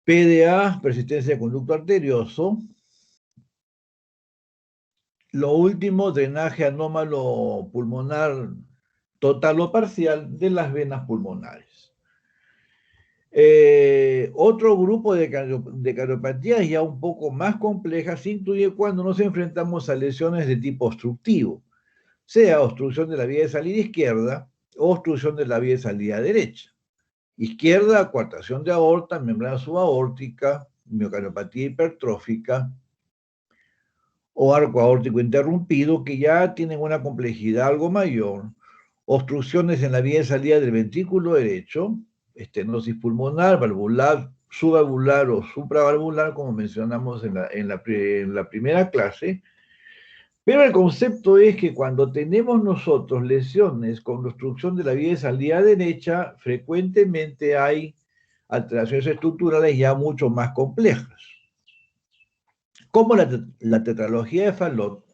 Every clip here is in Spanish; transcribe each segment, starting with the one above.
PDA, persistencia de conducto arterioso. Lo último, drenaje anómalo pulmonar total o parcial de las venas pulmonares. Otro grupo de cardiopatías ya un poco más complejas incluye cuando nos enfrentamos a lesiones de tipo obstructivo, sea obstrucción de la vía de salida izquierda o obstrucción de la vía de salida derecha. Izquierda, coartación de aorta, membrana subaórtica, miocardiopatía hipertrófica o arco aórtico interrumpido, que ya tienen una complejidad algo mayor, obstrucciones en la vía de salida del ventrículo derecho, estenosis pulmonar, valvular, subvalvular o supravalvular, como mencionamos en la primera clase. Pero el concepto es que cuando tenemos nosotros lesiones con obstrucción de la vía de salida derecha, frecuentemente hay alteraciones estructurales ya mucho más complejas. Como la tetralogía de Fallot,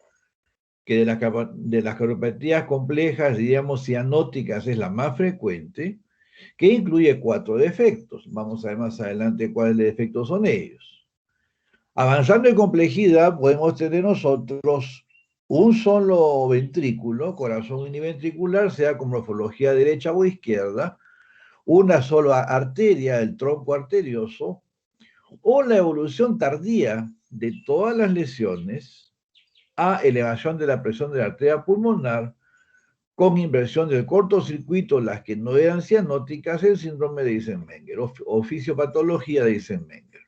que de las cardiopatías complejas, diríamos cianóticas, es la más frecuente, que incluye 4 defectos. Vamos a ver más adelante cuáles defectos son ellos. Avanzando en complejidad, podemos tener nosotros un solo ventrículo, corazón univentricular, sea con morfología derecha o izquierda, una sola arteria, el tronco arterioso, o la evolución tardía de todas las lesiones a elevación de la presión de la arteria pulmonar con inversión del cortocircuito, las que no eran cianóticas, el síndrome de Eisenmenger o fisiopatología de Eisenmenger.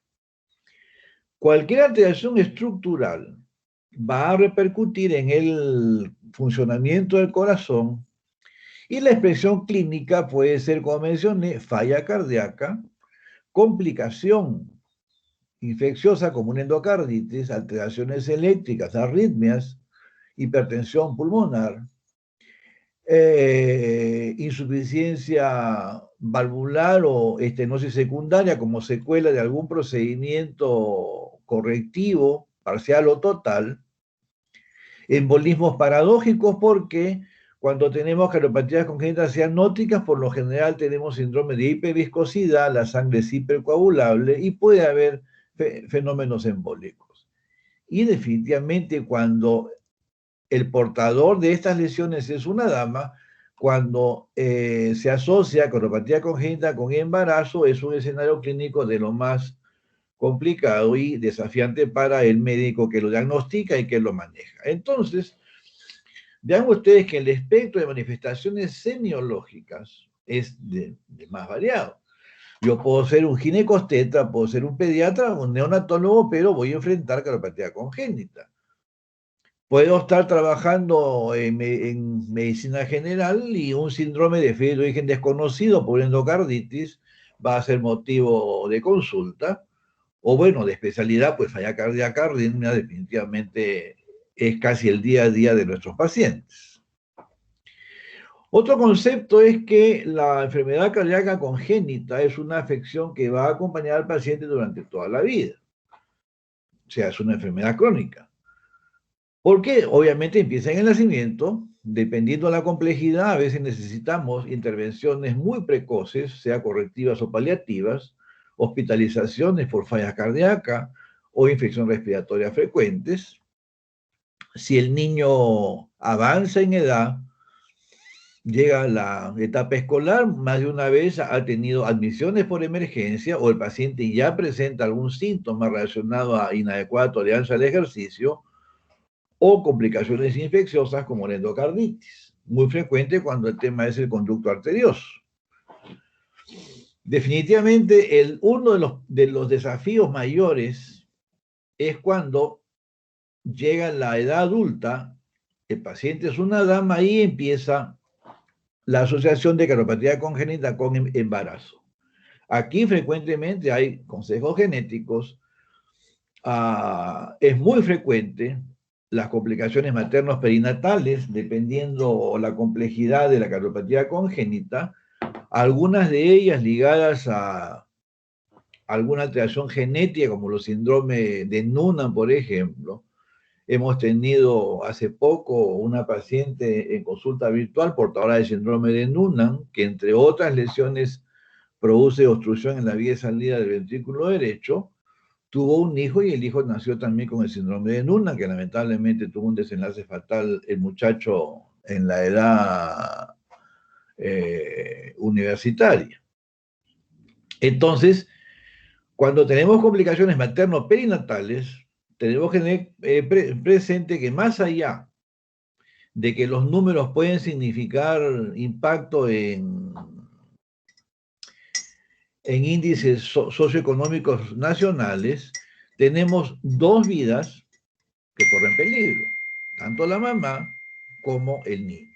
Cualquier alteración estructural va a repercutir en el funcionamiento del corazón y la expresión clínica puede ser, como mencioné, falla cardíaca, complicación infecciosa como una endocarditis, alteraciones eléctricas, arritmias, hipertensión pulmonar, insuficiencia valvular o estenosis secundaria como secuela de algún procedimiento correctivo, parcial o total, embolismos paradójicos porque cuando tenemos cardiopatías congénitas cianóticas, por lo general tenemos síndrome de hiperviscosidad, la sangre es hipercoagulable y puede haber fenómenos embólicos. Y definitivamente cuando el portador de estas lesiones es una dama, cuando se asocia cardiopatia congénita con embarazo, es un escenario clínico de lo más complicado y desafiante para el médico que lo diagnostica y que lo maneja. Entonces, vean ustedes que el espectro de manifestaciones semiológicas es de más variado. Yo puedo ser un ginecobstetra, puedo ser un pediatra, un neonatólogo, pero voy a enfrentar cardiopatia congénita. Puedo estar trabajando en medicina general y un síndrome de fiebre de origen desconocido por endocarditis va a ser motivo de consulta. O bueno, de especialidad, pues falla cardíaca, arritmia, definitivamente es casi el día a día de nuestros pacientes. Otro concepto es que la enfermedad cardíaca congénita es una afección que va a acompañar al paciente durante toda la vida. O sea, es una enfermedad crónica. Porque obviamente empieza en el nacimiento, dependiendo de la complejidad, a veces necesitamos intervenciones muy precoces, sea correctivas o paliativas, hospitalizaciones por falla cardíaca o infección respiratoria frecuentes. Si el niño avanza en edad, llega a la etapa escolar, más de una vez ha tenido admisiones por emergencia o el paciente ya presenta algún síntoma relacionado a inadecuada tolerancia al ejercicio o complicaciones infecciosas como la endocarditis, muy frecuente cuando el tema es el conducto arterioso. Definitivamente, uno de los desafíos mayores es cuando llega la edad adulta, el paciente es una dama y empieza la asociación de cardiopatia congénita con embarazo. Aquí frecuentemente hay consejos genéticos, es muy frecuente las complicaciones maternos perinatales, dependiendo la complejidad de la cardiopatía congénita, algunas de ellas ligadas a alguna alteración genética, como los síndromes de Noonan, por ejemplo. Hemos tenido hace poco una paciente en consulta virtual portadora del síndrome de Noonan, que entre otras lesiones produce obstrucción en la vía de salida del ventrículo derecho, tuvo un hijo y el hijo nació también con el síndrome de Noonan, que lamentablemente tuvo un desenlace fatal el muchacho en la edad universitaria. Entonces, cuando tenemos complicaciones materno-perinatales, tenemos que tener presente que más allá de que los números pueden significar impacto en índices socioeconómicos nacionales, tenemos dos vidas que corren peligro, tanto la mamá como el niño.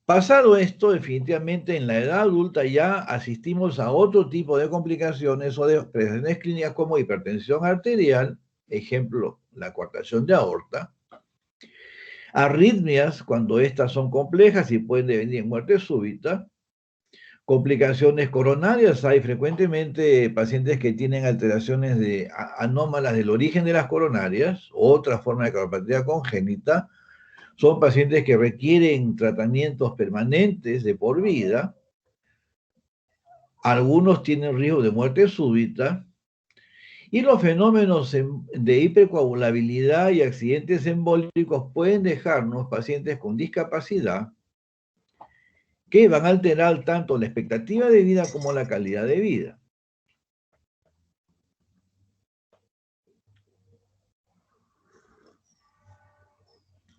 Pasado esto, definitivamente en la edad adulta ya asistimos a otro tipo de complicaciones o de presentaciones clínicas como hipertensión arterial, ejemplo, la coartación de aorta, arritmias cuando estas son complejas y pueden devenir en muerte súbita, complicaciones coronarias, hay frecuentemente pacientes que tienen alteraciones anómalas del origen de las coronarias, otra forma de cardiopatía congénita, son pacientes que requieren tratamientos permanentes de por vida, algunos tienen riesgo de muerte súbita, y los fenómenos de hipercoagulabilidad y accidentes embólicos pueden dejarnos pacientes con discapacidad que van a alterar tanto la expectativa de vida como la calidad de vida.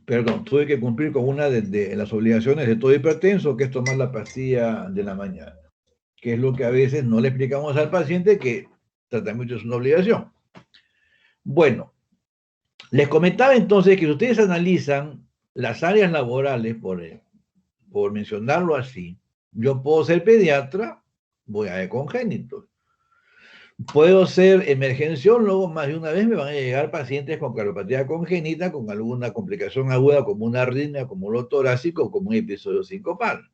Perdón, tuve que cumplir con una de las obligaciones de todo hipertenso, que es tomar la pastilla de la mañana, que es lo que a veces no le explicamos al paciente, que tratamiento es una obligación. Bueno, les comentaba entonces que si ustedes analizan las áreas laborales, por mencionarlo así, yo puedo ser pediatra, voy a ver congénitos. Puedo ser emergenciólogo, más de una vez me van a llegar pacientes con cardiopatía congénita, con alguna complicación aguda, como una arritmia, como lo torácico, como un episodio sincopal.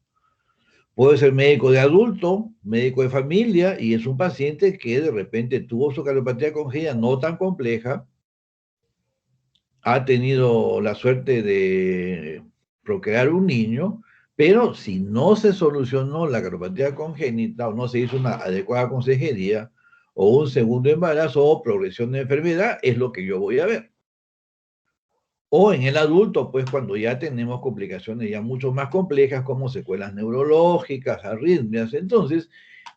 Puedo ser médico de adulto, médico de familia, y es un paciente que de repente tuvo su cardiopatía congénita no tan compleja, ha tenido la suerte de procrear un niño, pero si no se solucionó la cardiopatía congénita o no se hizo una adecuada consejería, o un segundo embarazo o progresión de enfermedad, es lo que yo voy a ver. O en el adulto, pues cuando ya tenemos complicaciones ya mucho más complejas como secuelas neurológicas, arritmias. Entonces,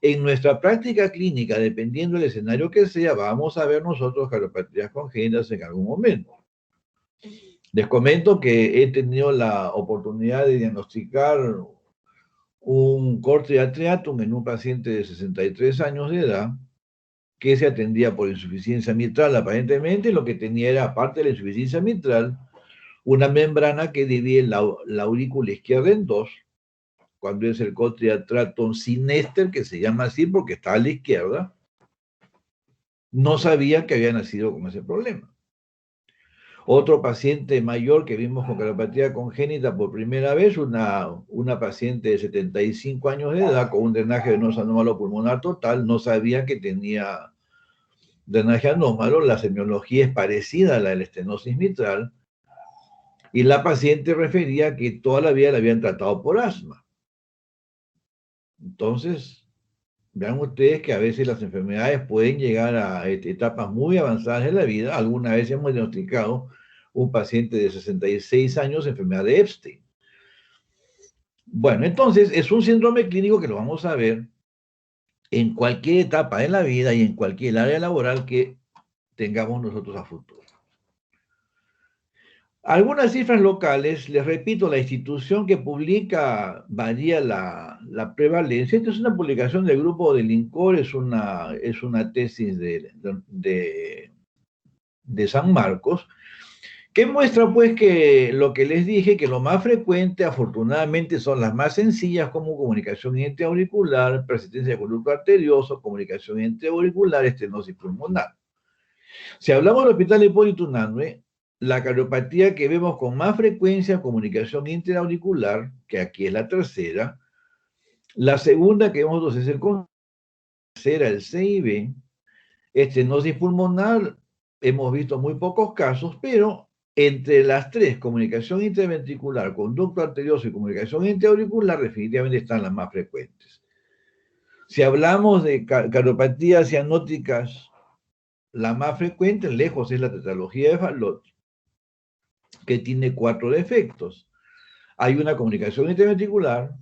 en nuestra práctica clínica, dependiendo del escenario que sea, vamos a ver nosotros cardiopatías congénitas en algún momento. Les comento que he tenido la oportunidad de diagnosticar un corte de atriatum en un paciente de 63 años de edad que se atendía por insuficiencia mitral aparentemente. Lo que tenía era, aparte de la insuficiencia mitral, una membrana que divide la aurícula izquierda en dos, cuando es el corte de atriatum sinister, que se llama así porque está a la izquierda. No sabía que había nacido con ese problema. Otro paciente mayor que vimos con cardiopatía congénita por primera vez, una paciente de 75 años de edad con un drenaje venoso anómalo pulmonar total, no sabía que tenía drenaje anómalo, la semiología es parecida a la de la estenosis mitral, y la paciente refería que toda la vida la habían tratado por asma. Entonces, vean ustedes que a veces las enfermedades pueden llegar a etapas muy avanzadas de la vida. Alguna vez hemos diagnosticado un paciente de 66 años, enfermedad de Epstein. Bueno, entonces es un síndrome clínico que lo vamos a ver en cualquier etapa de la vida y en cualquier área laboral que tengamos nosotros a futuro. Algunas cifras locales, les repito, la institución que publica varía la prevalencia. Esta es una publicación del grupo de Lincor, es una tesis de San Marcos, que muestra pues que lo que les dije, que lo más frecuente afortunadamente son las más sencillas, como comunicación intraauricular, persistencia de conducto arterioso, comunicación intraauricular, estenosis pulmonar. Si hablamos del Hospital Hipólito Unanue, la cardiopatía que vemos con más frecuencia, comunicación intraauricular, que aquí es la tercera. La segunda que vemos es el CIB. Estenosis pulmonar, hemos visto muy pocos casos, pero entre las tres, comunicación intraventricular, conducto arterioso y comunicación intraauricular, definitivamente están las más frecuentes. Si hablamos de cardiopatías cianóticas, la más frecuente, lejos, es la tetralogía de Fallot, que tiene 4 defectos. Hay una comunicación interventricular,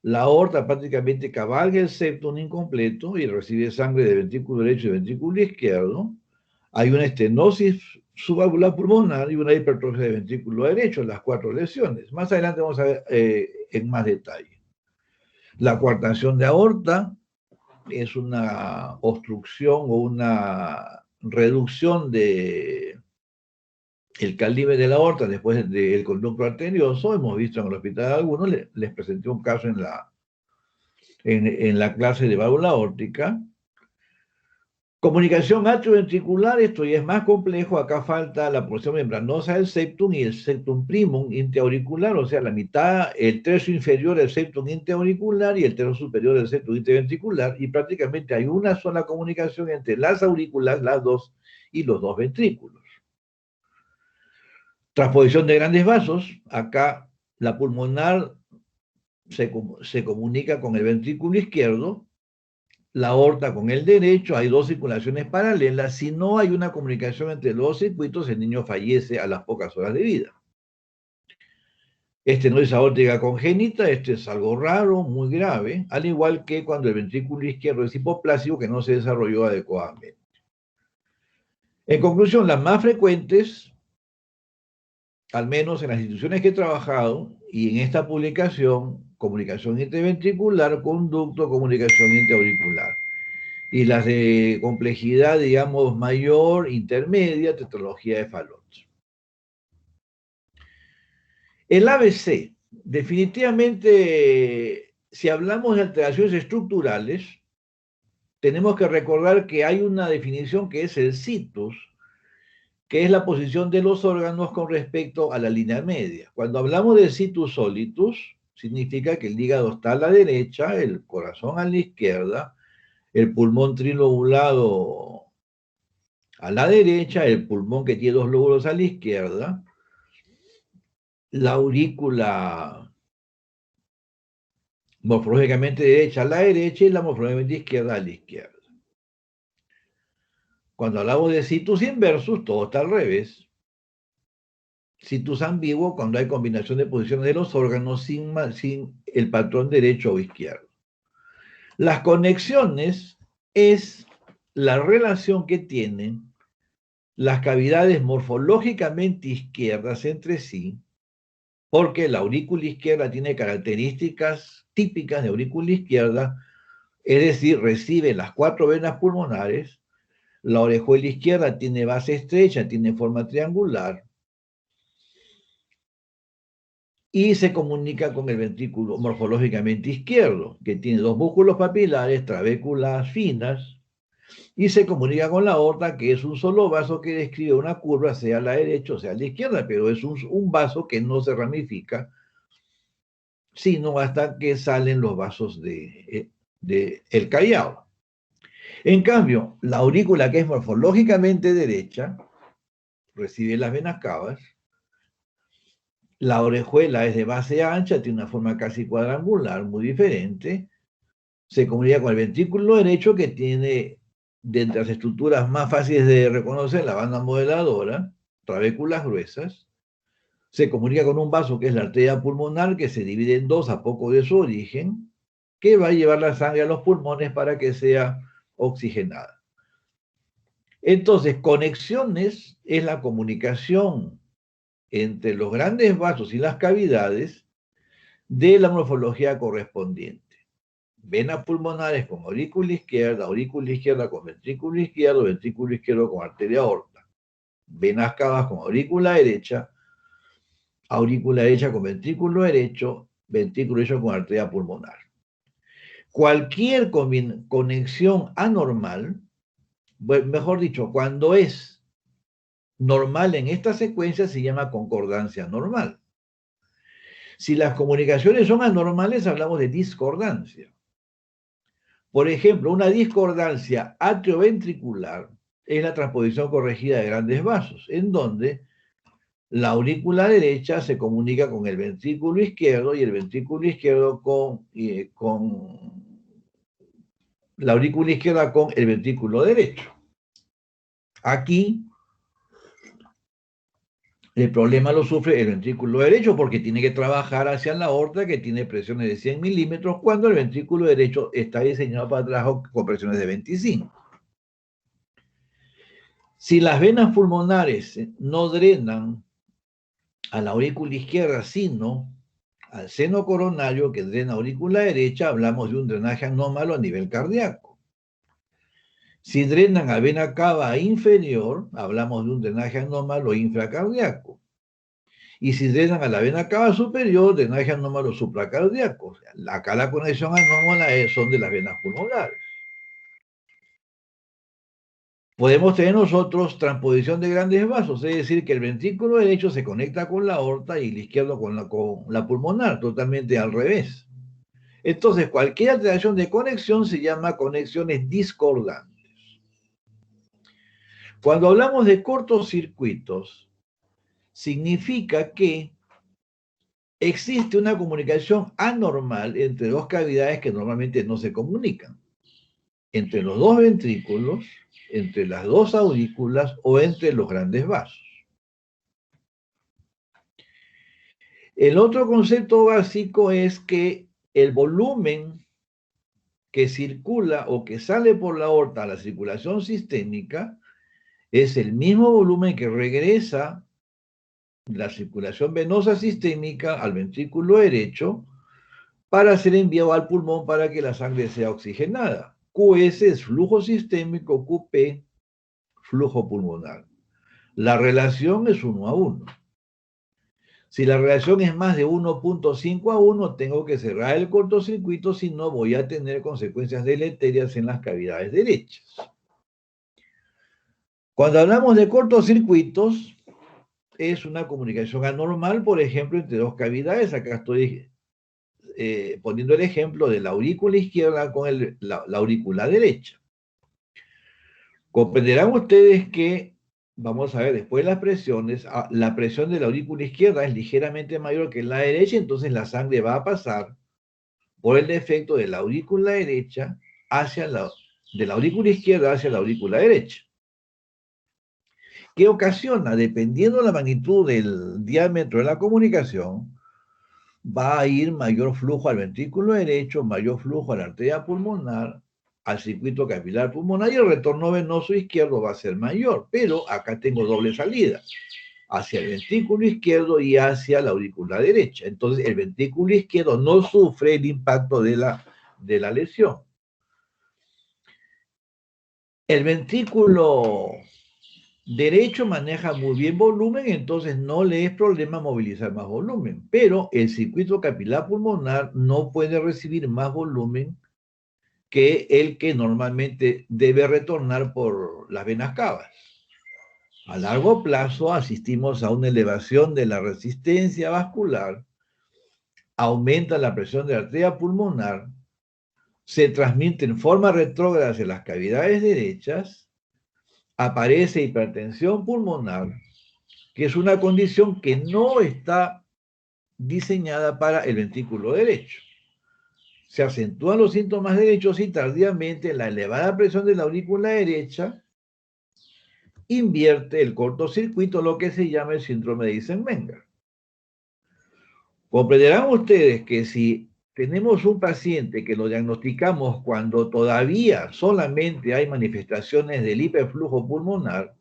la aorta prácticamente cabalga el septum incompleto y recibe sangre del ventrículo derecho y ventrículo izquierdo. Hay una estenosis subvalvular pulmonar y una hipertrofia del ventrículo derecho, las 4 lesiones. Más adelante vamos a ver en más detalle. La coartación de aorta es una obstrucción o una reducción de el calibre de la aorta después del conducto arterioso. Hemos visto en el hospital algunos, les presenté un caso en la clase de válvula aórtica. Comunicación atrioventricular, esto ya es más complejo, acá falta la porción membranosa del septum y el septum primum interauricular, o sea, la mitad, el tercio inferior del septum interauricular y el tercio superior del septum interventricular, y prácticamente hay una sola comunicación entre las aurículas, las dos, y los dos ventrículos. Transposición de grandes vasos, acá la pulmonar se comunica con el ventrículo izquierdo, la aorta con el derecho, hay 2 circulaciones paralelas. Si no hay una comunicación entre los dos circuitos, el niño fallece a las pocas horas de vida. Estenosis aórtica congénita, es algo raro, muy grave, al igual que cuando el ventrículo izquierdo es hipoplásico, que no se desarrolló adecuadamente. En conclusión, las más frecuentes, al menos en las instituciones que he trabajado, y en esta publicación, comunicación interventricular, conducto, comunicación interauricular. Y las de complejidad, digamos, mayor, intermedia, tetralogía de Fallot. El ABC, definitivamente, si hablamos de alteraciones estructurales, tenemos que recordar que hay una definición que es el situs, que es la posición de los órganos con respecto a la línea media. Cuando hablamos del situs solitus, significa que el hígado está a la derecha, el corazón a la izquierda, el pulmón trilobulado a la derecha, el pulmón que tiene 2 lóbulos a la izquierda, la aurícula morfológicamente derecha a la derecha y la morfológicamente izquierda a la izquierda. Cuando hablamos de situs inversus, todo está al revés. Situs ambiguo, cuando hay combinación de posiciones de los órganos sin el patrón derecho o izquierdo. Las conexiones es la relación que tienen las cavidades morfológicamente izquierdas entre sí, porque la aurícula izquierda tiene características típicas de aurícula izquierda, es decir, recibe las 4 venas pulmonares, la orejuela izquierda tiene base estrecha, tiene forma triangular, y se comunica con el ventrículo morfológicamente izquierdo, que tiene 2 músculos papilares, trabéculas finas, y se comunica con la aorta, que es un solo vaso que describe una curva, sea a la derecha o sea a la izquierda, pero es un vaso que no se ramifica, sino hasta que salen los vasos de el Callao. En cambio, la aurícula, que es morfológicamente derecha, recibe las venas cavas. La orejuela es de base ancha, tiene una forma casi cuadrangular, muy diferente. Se comunica con el ventrículo derecho, que tiene, de entre las estructuras más fáciles de reconocer, la banda modeladora, trabéculas gruesas. Se comunica con un vaso que es la arteria pulmonar, que se divide en 2 a poco de su origen, que va a llevar la sangre a los pulmones para que sea oxigenada. Entonces, conexiones es la comunicación entre los grandes vasos y las cavidades de la morfología correspondiente. Venas pulmonares con aurícula izquierda con ventrículo izquierdo con arteria aorta. Venas cavas con aurícula derecha con ventrículo derecho con arteria pulmonar. Cualquier conexión anormal, mejor dicho, cuando es normal en esta secuencia se llama concordancia normal. Si las comunicaciones son anormales, hablamos de discordancia. Por ejemplo, una discordancia atrioventricular es la transposición corregida de grandes vasos, en donde la aurícula derecha se comunica con el ventrículo izquierdo y el ventrículo izquierdo con la aurícula izquierda con el ventrículo derecho. Aquí el problema lo sufre el ventrículo derecho porque tiene que trabajar hacia la aorta que tiene presiones de 100 milímetros cuando el ventrículo derecho está diseñado para trabajo con presiones de 25. Si las venas pulmonares no drenan a la aurícula izquierda, sino al seno coronario que drena aurícula derecha, hablamos de un drenaje anómalo a nivel cardíaco. Si drenan a vena cava inferior, hablamos de un drenaje anómalo infracardíaco. Y si drenan a la vena cava superior, drenaje anómalo supracardíaco. O sea, acá la conexión anómala son de las venas pulmonares. Podemos tener nosotros transposición de grandes vasos, es decir, que el ventrículo derecho se conecta con la aorta y el izquierdo con la pulmonar, totalmente al revés. Entonces, cualquier alteración de conexión se llama conexiones discordantes. Cuando hablamos de cortocircuitos, significa que existe una comunicación anormal entre dos cavidades que normalmente no se comunican, entre los dos ventrículos, entre las dos aurículas o entre los grandes vasos. El otro concepto básico es que el volumen que circula o que sale por la aorta a la circulación sistémica es el mismo volumen que regresa la circulación venosa sistémica al ventrículo derecho para ser enviado al pulmón para que la sangre sea oxigenada. QS es flujo sistémico, QP, flujo pulmonar. La relación es 1 a 1. Si la relación es más de 1.5 a 1, tengo que cerrar el cortocircuito, si no voy a tener consecuencias deleterias en las cavidades derechas. Cuando hablamos de cortocircuitos, es una comunicación anormal, por ejemplo, entre dos cavidades. Acá estoy poniendo el ejemplo de la aurícula izquierda con la aurícula derecha. Comprenderán ustedes que, vamos a ver después las presiones, la presión de la aurícula izquierda es ligeramente mayor que la derecha, entonces la sangre va a pasar por el defecto de la aurícula derecha de la aurícula izquierda hacia la aurícula derecha. ¿Qué ocasiona? Dependiendo de la magnitud del diámetro de la comunicación, va a ir mayor flujo al ventrículo derecho, mayor flujo a la arteria pulmonar, al circuito capilar pulmonar, y el retorno venoso izquierdo va a ser mayor. Pero acá tengo doble salida, hacia el ventrículo izquierdo y hacia la aurícula derecha. Entonces el ventrículo izquierdo no sufre el impacto de la lesión. El ventrículo derecho maneja muy bien volumen, entonces no le es problema movilizar más volumen, pero el circuito capilar pulmonar no puede recibir más volumen que el que normalmente debe retornar por las venas cavas. A largo plazo asistimos a una elevación de la resistencia vascular, aumenta la presión de la arteria pulmonar, se transmite en forma retrógrada hacia las cavidades derechas, aparece hipertensión pulmonar, que es una condición que no está diseñada para el ventrículo derecho. Se acentúan los síntomas derechos y tardíamente la elevada presión de la aurícula derecha invierte el cortocircuito, lo que se llama el síndrome de Eisenmenger. Comprenderán ustedes que si tenemos un paciente que lo diagnosticamos cuando todavía solamente hay manifestaciones del hiperflujo pulmonar,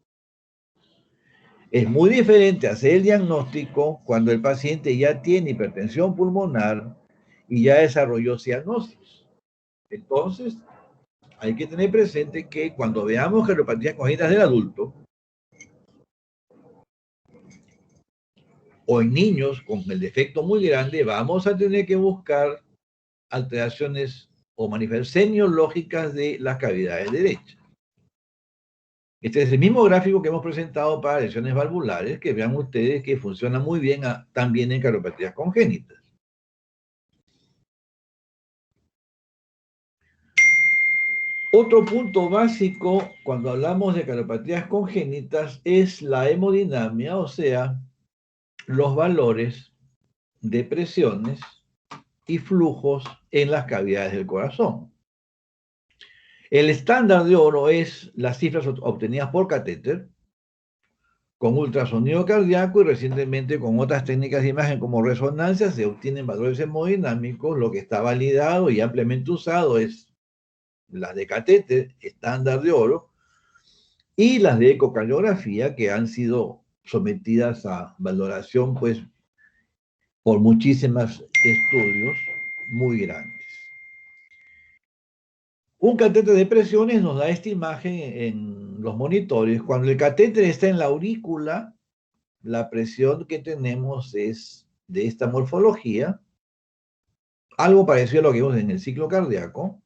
es muy diferente hacer el diagnóstico cuando el paciente ya tiene hipertensión pulmonar y ya desarrolló cianosis. Entonces, hay que tener presente que cuando veamos cardiopatías congénitas del adulto o en niños con el defecto muy grande, vamos a tener que buscar alteraciones o manifestaciones semiológicas de las cavidades derechas. Este es el mismo gráfico que hemos presentado para lesiones valvulares, que vean ustedes que funciona muy bien también en cardiopatías congénitas. Otro punto básico cuando hablamos de cardiopatías congénitas es la hemodinamia, o sea, los valores de presiones y flujos en las cavidades del corazón. El estándar de oro es las cifras obtenidas por catéter, con ultrasonido cardíaco y recientemente con otras técnicas de imagen como resonancia se obtienen valores hemodinámicos. Lo que está validado y ampliamente usado es las de catéter, estándar de oro, y las de ecocardiografía, que han sido sometidas a valoración pues, por muchísimos estudios muy grandes. Un catéter de presiones nos da esta imagen en los monitores. Cuando el catéter está en la aurícula, la presión que tenemos es de esta morfología, algo parecido a lo que vemos en el ciclo cardíaco.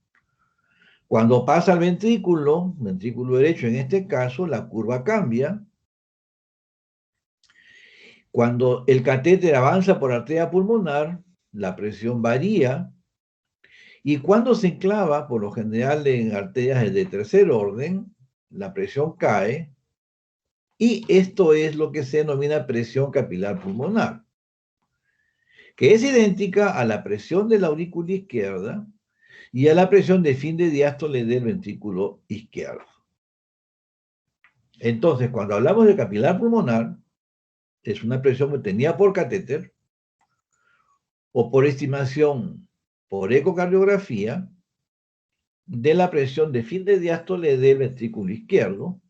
Cuando pasa al ventrículo derecho en este caso, la curva cambia. Cuando el catéter avanza por arteria pulmonar, la presión varía. Y cuando se enclava, por lo general en arterias de tercer orden, la presión cae. Y esto es lo que se denomina presión capilar pulmonar, que es idéntica a la presión de la aurícula izquierda y a la presión de fin de diástole del ventrículo izquierdo. Entonces, cuando hablamos de capilar pulmonar, es una presión obtenida por catéter o por estimación por ecocardiografía de la presión de fin de diástole del ventrículo izquierdo,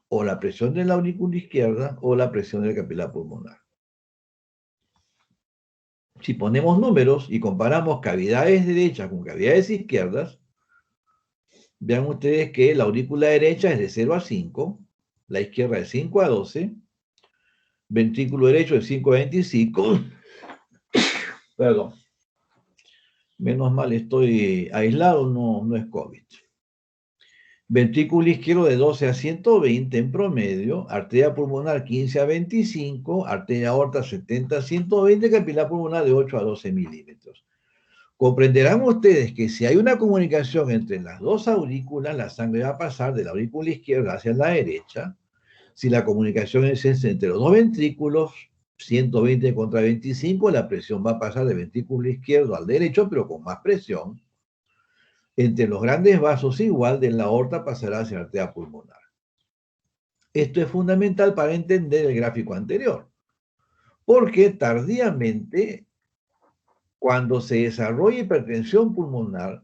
o la presión de la aurícula izquierda, o la presión del capilar pulmonar. Si ponemos números y comparamos cavidades derechas con cavidades izquierdas, vean ustedes que la aurícula derecha es de 0 a 5, la izquierda de 5 a 12, ventrículo derecho de 5 a 25, perdón, menos mal estoy aislado, no es COVID. Ventrículo izquierdo de 12 a 120 en promedio, arteria pulmonar 15 a 25, arteria aorta 70 a 120, capilar pulmonar de 8 a 12 milímetros. Comprenderán ustedes que si hay una comunicación entre las dos aurículas, la sangre va a pasar de la aurícula izquierda hacia la derecha. Si la comunicación es entre los dos ventrículos, 120 contra 25, la presión va a pasar del ventrículo izquierdo al derecho, pero con más presión. Entre los grandes vasos igual, de la aorta pasará hacia la arteria pulmonar. Esto es fundamental para entender el gráfico anterior, porque tardíamente, cuando se desarrolla hipertensión pulmonar,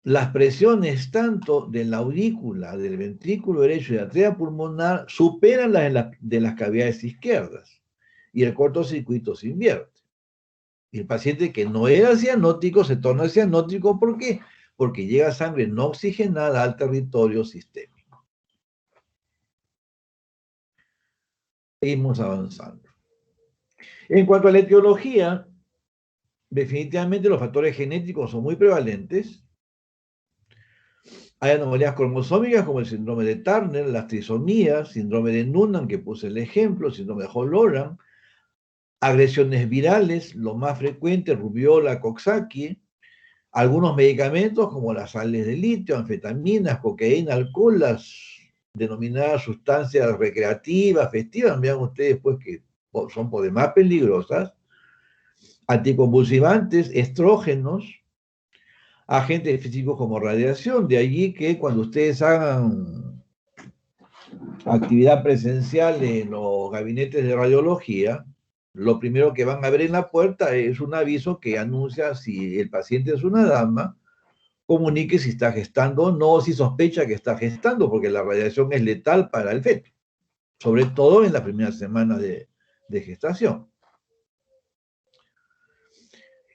las presiones tanto de la aurícula, del ventrículo derecho y de la arteria pulmonar superan las de las cavidades izquierdas y el cortocircuito se invierte. Y el paciente que no era cianótico se torna cianótico. ¿Por qué? Porque llega sangre no oxigenada al territorio sistémico. Seguimos avanzando. En cuanto a la etiología, definitivamente los factores genéticos son muy prevalentes. Hay anomalías cromosómicas como el síndrome de Turner, las trisomías, síndrome de Noonan, que puse el ejemplo, síndrome de Halloran, agresiones virales, lo más frecuente, rubiola, Coxsackie, algunos medicamentos como las sales de litio, anfetaminas, cocaína, alcohol, las denominadas sustancias recreativas, festivas, vean ustedes pues que son por demás peligrosas, anticonvulsivantes, estrógenos, agentes físicos como radiación. De allí que cuando ustedes hagan actividad presencial en los gabinetes de radiología, lo primero que van a ver en la puerta es un aviso que anuncia si el paciente es una dama, comunique si está gestando o no, si sospecha que está gestando, porque la radiación es letal para el feto, sobre todo en la primera semana de gestación.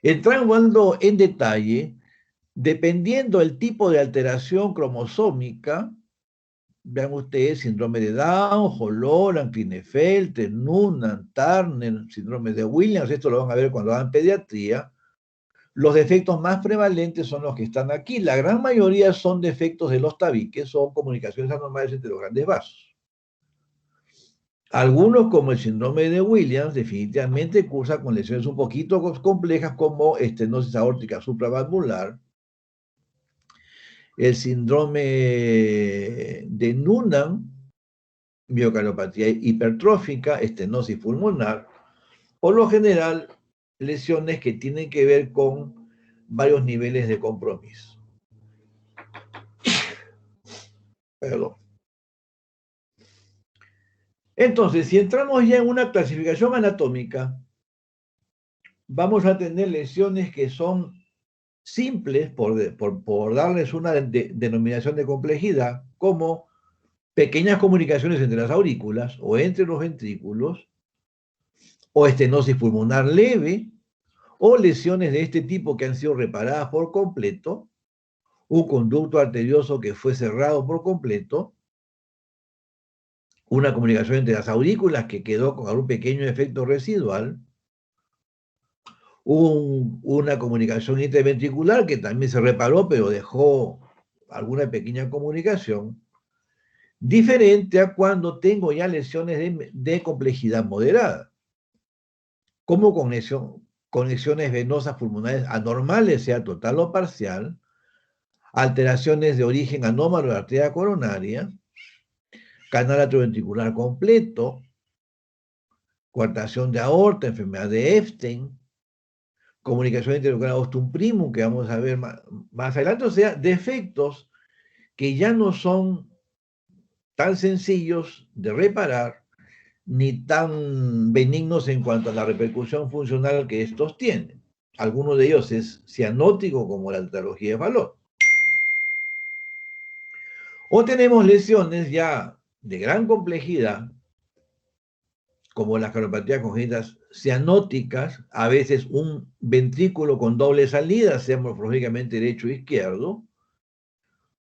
Entrando en detalle, dependiendo del tipo de alteración cromosómica, vean ustedes síndrome de Down, Halloran, Klinefelter, Noonan, Turner, síndrome de Williams, esto lo van a ver cuando hagan pediatría. Los defectos más prevalentes son los que están aquí. La gran mayoría son defectos de los tabiques, son comunicaciones anormales entre los grandes vasos. Algunos, como el síndrome de Williams, definitivamente cursa con lesiones un poquito complejas como estenosis aórtica supravalvular. El síndrome de Noonan, miocardiopatía hipertrófica, estenosis pulmonar, por lo general lesiones que tienen que ver con varios niveles de compromiso. Perdón. Entonces, si entramos ya en una clasificación anatómica, vamos a tener lesiones que son simples, por darles una denominación de complejidad, como pequeñas comunicaciones entre las aurículas o entre los ventrículos, o estenosis pulmonar leve, o lesiones de este tipo que han sido reparadas por completo, un conducto arterioso que fue cerrado por completo, una comunicación entre las aurículas que quedó con algún pequeño efecto residual, una comunicación interventricular que también se reparó, pero dejó alguna pequeña comunicación, diferente a cuando tengo ya lesiones de complejidad moderada, como conexiones venosas pulmonares anormales, sea total o parcial, alteraciones de origen anómalo de la arteria coronaria, canal atrioventricular completo, coartación de aorta, enfermedad de Epstein, comunicación interventricular ostum primum, que vamos a ver más adelante, o sea, defectos que ya no son tan sencillos de reparar ni tan benignos en cuanto a la repercusión funcional que estos tienen. Alguno de ellos es cianótico, como la tetralogía de Fallot. O tenemos lesiones ya de gran complejidad, como las cardiopatías congénitas cianóticas, a veces un ventrículo con doble salida, sea morfológicamente derecho o izquierdo,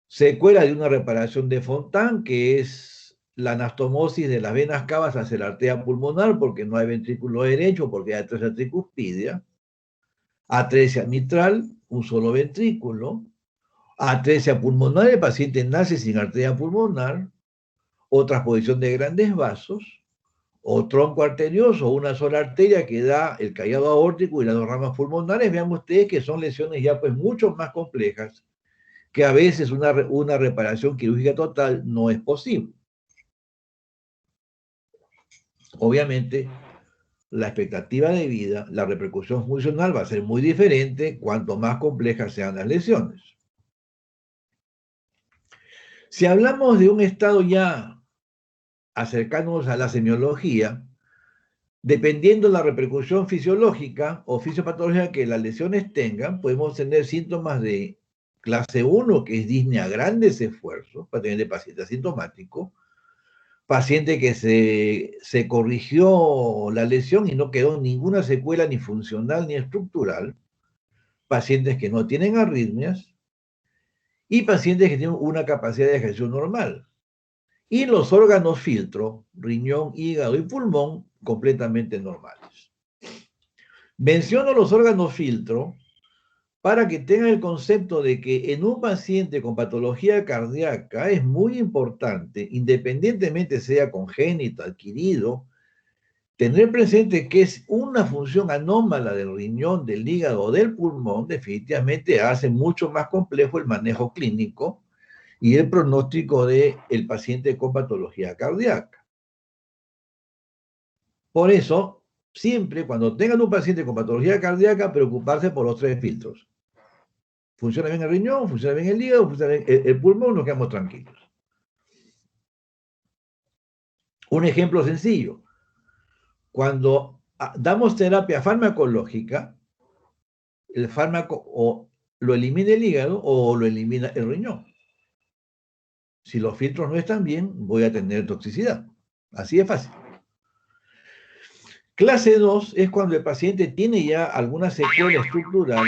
secuela de una reparación de Fontan, que es la anastomosis de las venas cavas hacia la arteria pulmonar, porque no hay ventrículo derecho, porque hay atresia tricuspidia, atresia mitral, un solo ventrículo, atresia pulmonar, el paciente nace sin arteria pulmonar, o transposición de grandes vasos, o tronco arterioso, una sola arteria que da el callado aórtico y las dos ramas pulmonares. Vean ustedes que son lesiones ya pues mucho más complejas, que a veces una reparación quirúrgica total no es posible. Obviamente, la expectativa de vida, la repercusión funcional va a ser muy diferente cuanto más complejas sean las lesiones. Si hablamos de un estado ya acercándonos a la semiología, dependiendo de la repercusión fisiológica o fisiopatológica que las lesiones tengan, podemos tener síntomas de clase 1, que es disnea a grandes esfuerzos, para tener de paciente asintomático, paciente que se corrigió la lesión y no quedó ninguna secuela ni funcional ni estructural, pacientes que no tienen arritmias y pacientes que tienen una capacidad de ejercicio normal. Y los órganos filtro, riñón, hígado y pulmón, completamente normales. Menciono los órganos filtro para que tengan el concepto de que en un paciente con patología cardíaca es muy importante, independientemente sea congénito, adquirido, tener presente que es una función anómala del riñón, del hígado o del pulmón, definitivamente hace mucho más complejo el manejo clínico y el pronóstico del paciente con patología cardíaca. Por eso, siempre cuando tengan un paciente con patología cardíaca, preocuparse por los 3 filtros. Funciona bien el riñón, funciona bien el hígado, funciona bien el pulmón, nos quedamos tranquilos. Un ejemplo sencillo. Cuando damos terapia farmacológica, el fármaco o lo elimina el hígado o lo elimina el riñón. Si los filtros no están bien, voy a tener toxicidad. Así de fácil. Clase 2 es cuando el paciente tiene ya alguna secuela estructural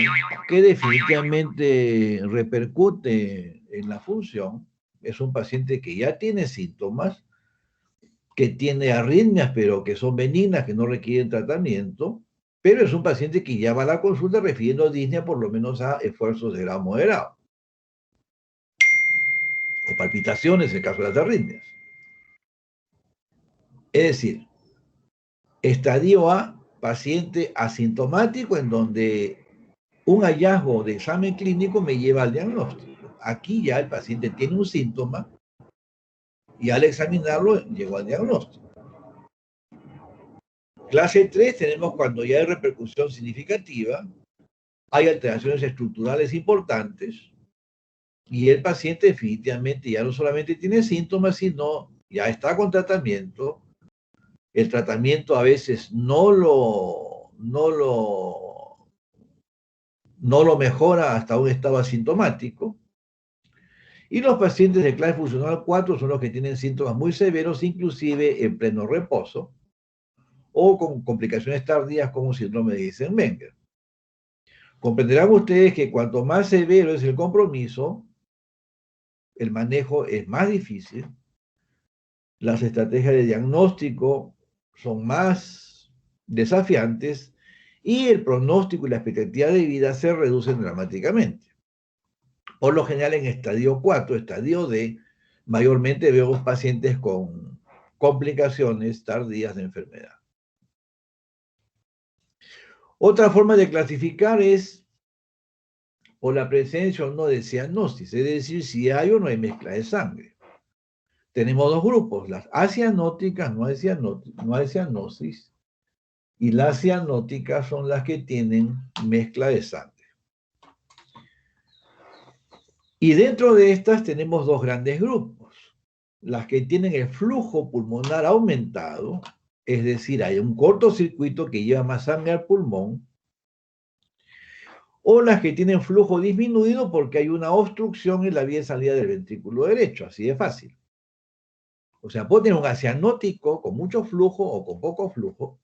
que definitivamente repercute en la función. Es un paciente que ya tiene síntomas, que tiene arritmias, pero que son benignas, que no requieren tratamiento, pero es un paciente que ya va a la consulta refiriendo disnea por lo menos a esfuerzos de grado moderado, o palpitaciones en el caso de las arritmias. Es decir, estadio A, paciente asintomático, en donde un hallazgo de examen clínico me lleva al diagnóstico. Aquí ya el paciente tiene un síntoma y al examinarlo llegó al diagnóstico. Clase 3 tenemos cuando ya hay repercusión significativa, hay alteraciones estructurales importantes, Y el paciente definitivamente ya no solamente tiene síntomas, sino ya está con tratamiento. El tratamiento a veces no lo mejora hasta un estado asintomático. Y los pacientes de clase funcional 4 son los que tienen síntomas muy severos, inclusive en pleno reposo, o con complicaciones tardías como síndrome de Eisenmenger. Comprenderán ustedes que cuanto más severo es el compromiso, el manejo es más difícil, las estrategias de diagnóstico son más desafiantes y el pronóstico y la expectativa de vida se reducen dramáticamente. Por lo general en estadio 4, estadio D, mayormente vemos pacientes con complicaciones tardías de enfermedad. Otra forma de clasificar es por la presencia o no de cianosis, es decir, si hay o no hay mezcla de sangre. Tenemos dos grupos, las acianóticas, no hay cianosis, y las cianóticas son las que tienen mezcla de sangre. Y dentro de estas tenemos dos grandes grupos, las que tienen el flujo pulmonar aumentado, es decir, hay un cortocircuito que lleva más sangre al pulmón, o las que tienen flujo disminuido porque hay una obstrucción en la vía de salida del ventrículo derecho, así de fácil. O sea, puede tener un acianótico con mucho flujo o con poco flujo,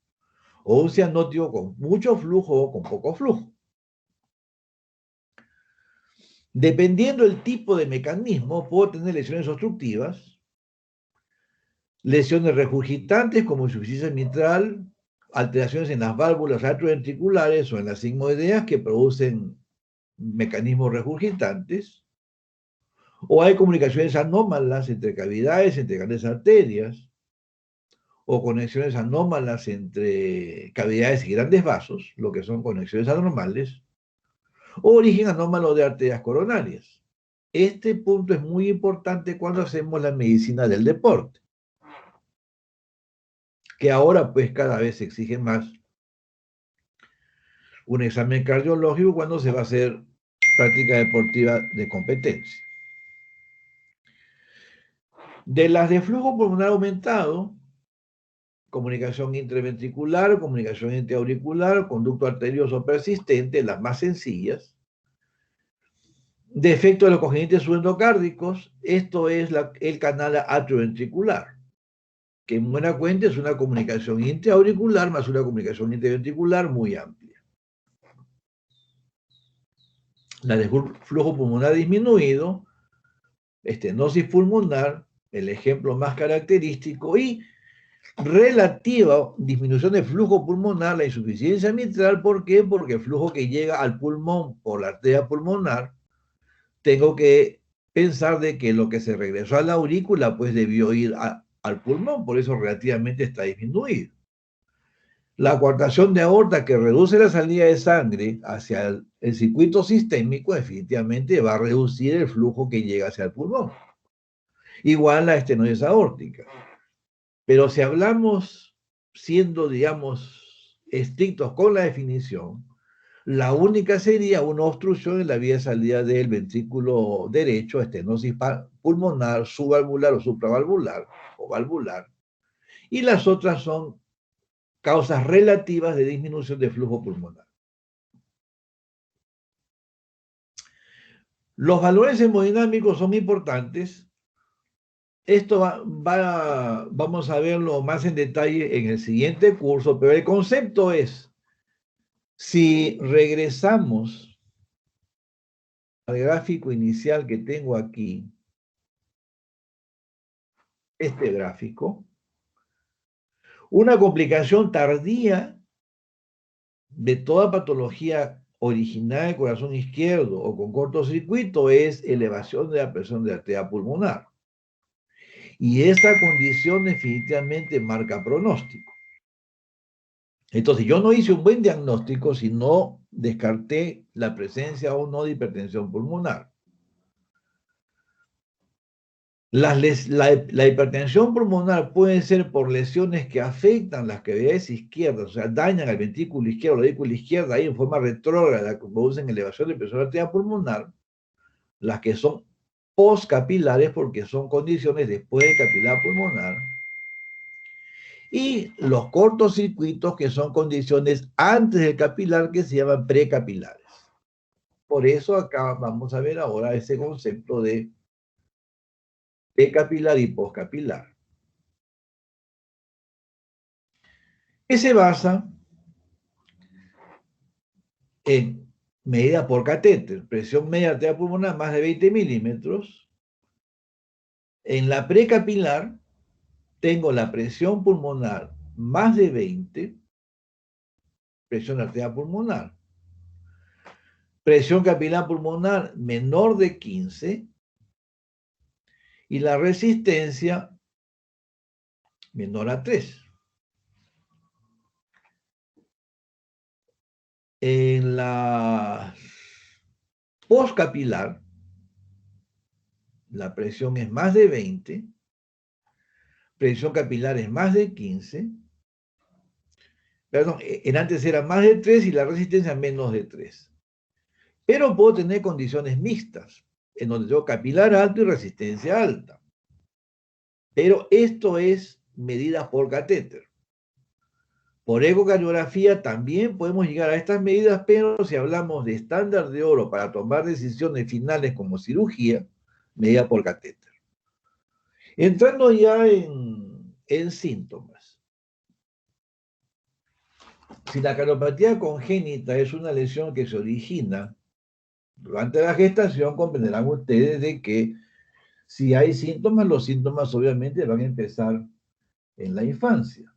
o un cianótico con mucho flujo o con poco flujo. Dependiendo del tipo de mecanismo, puedo tener lesiones obstructivas, lesiones regurgitantes como insuficiencia mitral, alteraciones en las válvulas atrioventriculares o en las sigmoideas que producen mecanismos regurgitantes, o hay comunicaciones anómalas entre cavidades, entre grandes arterias, o conexiones anómalas entre cavidades y grandes vasos, lo que son conexiones anormales, o origen anómalo de arterias coronarias. Este punto es muy importante cuando hacemos la medicina del deporte, que ahora pues cada vez se exige más un examen cardiológico cuando se va a hacer práctica deportiva de competencia. De las de flujo pulmonar aumentado, comunicación intraventricular, comunicación intraauricular, conducto arterioso persistente, las más sencillas. Defecto de los congénitos subendocárdicos, esto es el canal atrioventricular, que en buena cuenta es una comunicación intraauricular más una comunicación intraventricular muy amplia. La de flujo pulmonar disminuido, estenosis pulmonar, el ejemplo más característico, y relativa disminución de flujo pulmonar, la insuficiencia mitral. ¿Por qué? Porque el flujo que llega al pulmón por la arteria pulmonar, tengo que pensar de que lo que se regresó a la aurícula pues debió ir al pulmón, por eso relativamente está disminuido. La coartación de aorta que reduce la salida de sangre hacia el circuito sistémico definitivamente va a reducir el flujo que llega hacia el pulmón. Igual la estenosis aórtica. Pero si hablamos siendo, digamos, estrictos con la definición, la única sería una obstrucción en la vía de salida del ventrículo derecho, estenosis pulmonar, subvalvular o supravalvular o valvular. Y las otras son causas relativas de disminución de flujo pulmonar. Los valores hemodinámicos son importantes. Esto vamos a verlo más en detalle en el siguiente curso, pero el concepto es, si regresamos al gráfico inicial que tengo aquí, este gráfico, una complicación tardía de toda patología original del corazón izquierdo o con cortocircuito es elevación de la presión de la arteria pulmonar. Y esta condición definitivamente marca pronóstico. Entonces, yo no hice un buen diagnóstico si no descarté la presencia o no de hipertensión pulmonar. La hipertensión pulmonar puede ser por lesiones que afectan las cavidades izquierdas, o sea, dañan al ventrículo izquierdo, la aurícula izquierda, ahí en forma retrógrada, que producen elevación de presión arterial pulmonar, las que son postcapilares, porque son condiciones después del capilar pulmonar, y los cortocircuitos, que son condiciones antes del capilar, que se llaman precapilares. Por eso acá vamos a ver ahora ese concepto de precapilar y postcapilar, que se basa en medida por catéter, presión media arterial pulmonar más de 20 milímetros. En la precapilar tengo la presión pulmonar más de 20, presión arterial pulmonar. Presión capilar pulmonar menor de 15 y la resistencia menor a 3. En la postcapilar, la presión es más de 20, presión capilar es más de 15, perdón, en antes era más de 3 y la resistencia menos de 3. Pero puedo tener condiciones mixtas, en donde tengo capilar alto y resistencia alta. Pero esto es medida por catéter. Por ecocardiografía también podemos llegar a estas medidas, pero si hablamos de estándar de oro para tomar decisiones finales como cirugía, medida por catéter. Entrando ya en síntomas. Si la cardiopatía congénita es una lesión que se origina durante la gestación, comprenderán ustedes de que si hay síntomas, los síntomas obviamente van a empezar en la infancia.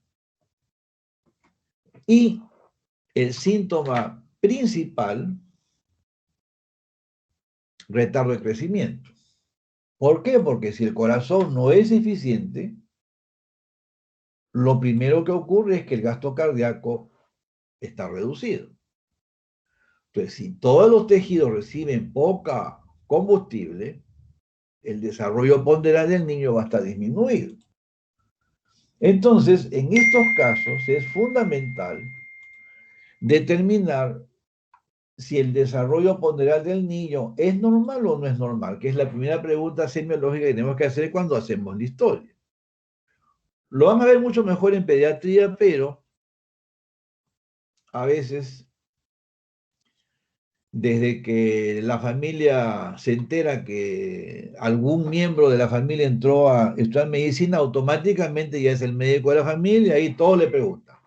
Y el síntoma principal, retardo de crecimiento. ¿Por qué? Porque si el corazón no es eficiente, lo primero que ocurre es que el gasto cardíaco está reducido. Entonces, si todos los tejidos reciben poca combustible, el desarrollo ponderal del niño va a estar disminuido. Entonces, en estos casos es fundamental determinar si el desarrollo ponderal del niño es normal o no es normal, que es la primera pregunta semiológica que tenemos que hacer cuando hacemos la historia. Lo van a ver mucho mejor en pediatría, pero a veces, desde que la familia se entera que algún miembro de la familia entró a estudiar medicina, automáticamente ya es el médico de la familia y todo le pregunta.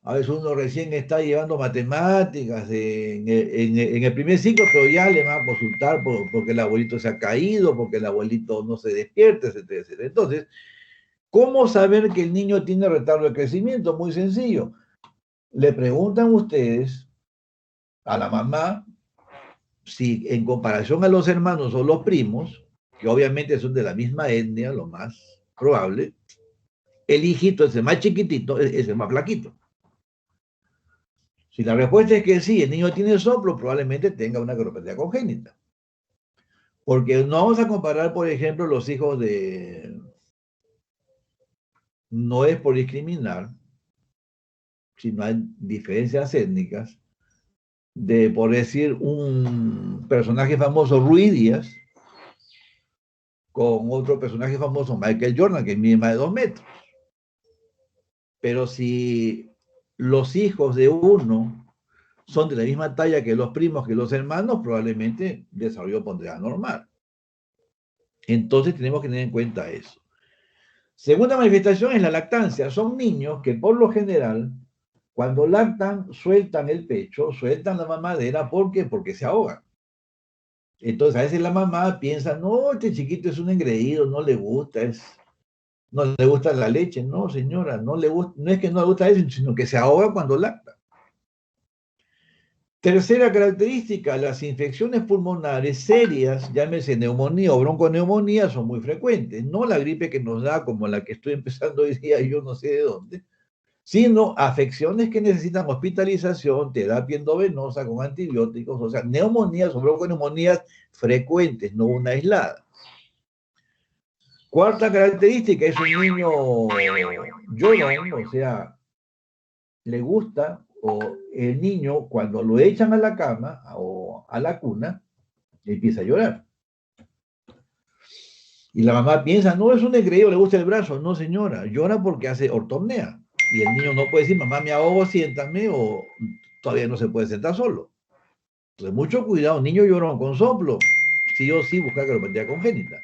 A veces uno recién está llevando matemáticas en el primer ciclo, pero ya le van a consultar porque el abuelito se ha caído, porque el abuelito no se despierta, etcétera, etcétera. Entonces, ¿cómo saber que el niño tiene retardo de crecimiento? Muy sencillo. Le preguntan ustedes a la mamá si en comparación a los hermanos o los primos, que obviamente son de la misma etnia, lo más probable, el hijito es el más chiquitito, es el más flaquito. Si la respuesta es que sí, el niño tiene soplo, probablemente tenga una cardiopatía congénita. Porque no vamos a comparar, por ejemplo, los hijos de... No es por discriminar, sino hay diferencias étnicas, de, por decir, un personaje famoso, Ruy Díaz, con otro personaje famoso, Michael Jordan, que mide más de 2 metros. Pero si los hijos de uno son de la misma talla que los primos, que los hermanos, probablemente el desarrollo pondrá normal. Entonces tenemos que tener en cuenta eso. Segunda manifestación es la lactancia. Son niños que por lo general, cuando lactan, sueltan el pecho, sueltan la mamadera. ¿Por qué? Porque se ahogan. Entonces a veces la mamá piensa, no, este chiquito es un engreído, no le gusta, no le gusta la leche. No, señora, no le gusta, no es que no le gusta eso, sino que se ahoga cuando lacta. Tercera característica, las infecciones pulmonares serias, llámese neumonía o bronconeumonía, son muy frecuentes. No la gripe que nos da, como la que estoy empezando hoy día, yo no sé de dónde, sino afecciones que necesitan hospitalización, terapia endovenosa con antibióticos, o sea, neumonías o bronconeumonías frecuentes, no una aislada. Cuarta característica, es un niño llorón, o sea, le gusta, o el niño cuando lo echan a la cama o a la cuna, Y empieza a llorar. Y la mamá piensa, no, es un descreído, le gusta el brazo. No, señora, llora porque hace ortornea. Y el niño no puede decir, mamá, me ahogo, siéntame, o todavía no se puede sentar solo. Entonces, mucho cuidado, niño llorón con soplo, sí o sí buscar cardiopatia congénita.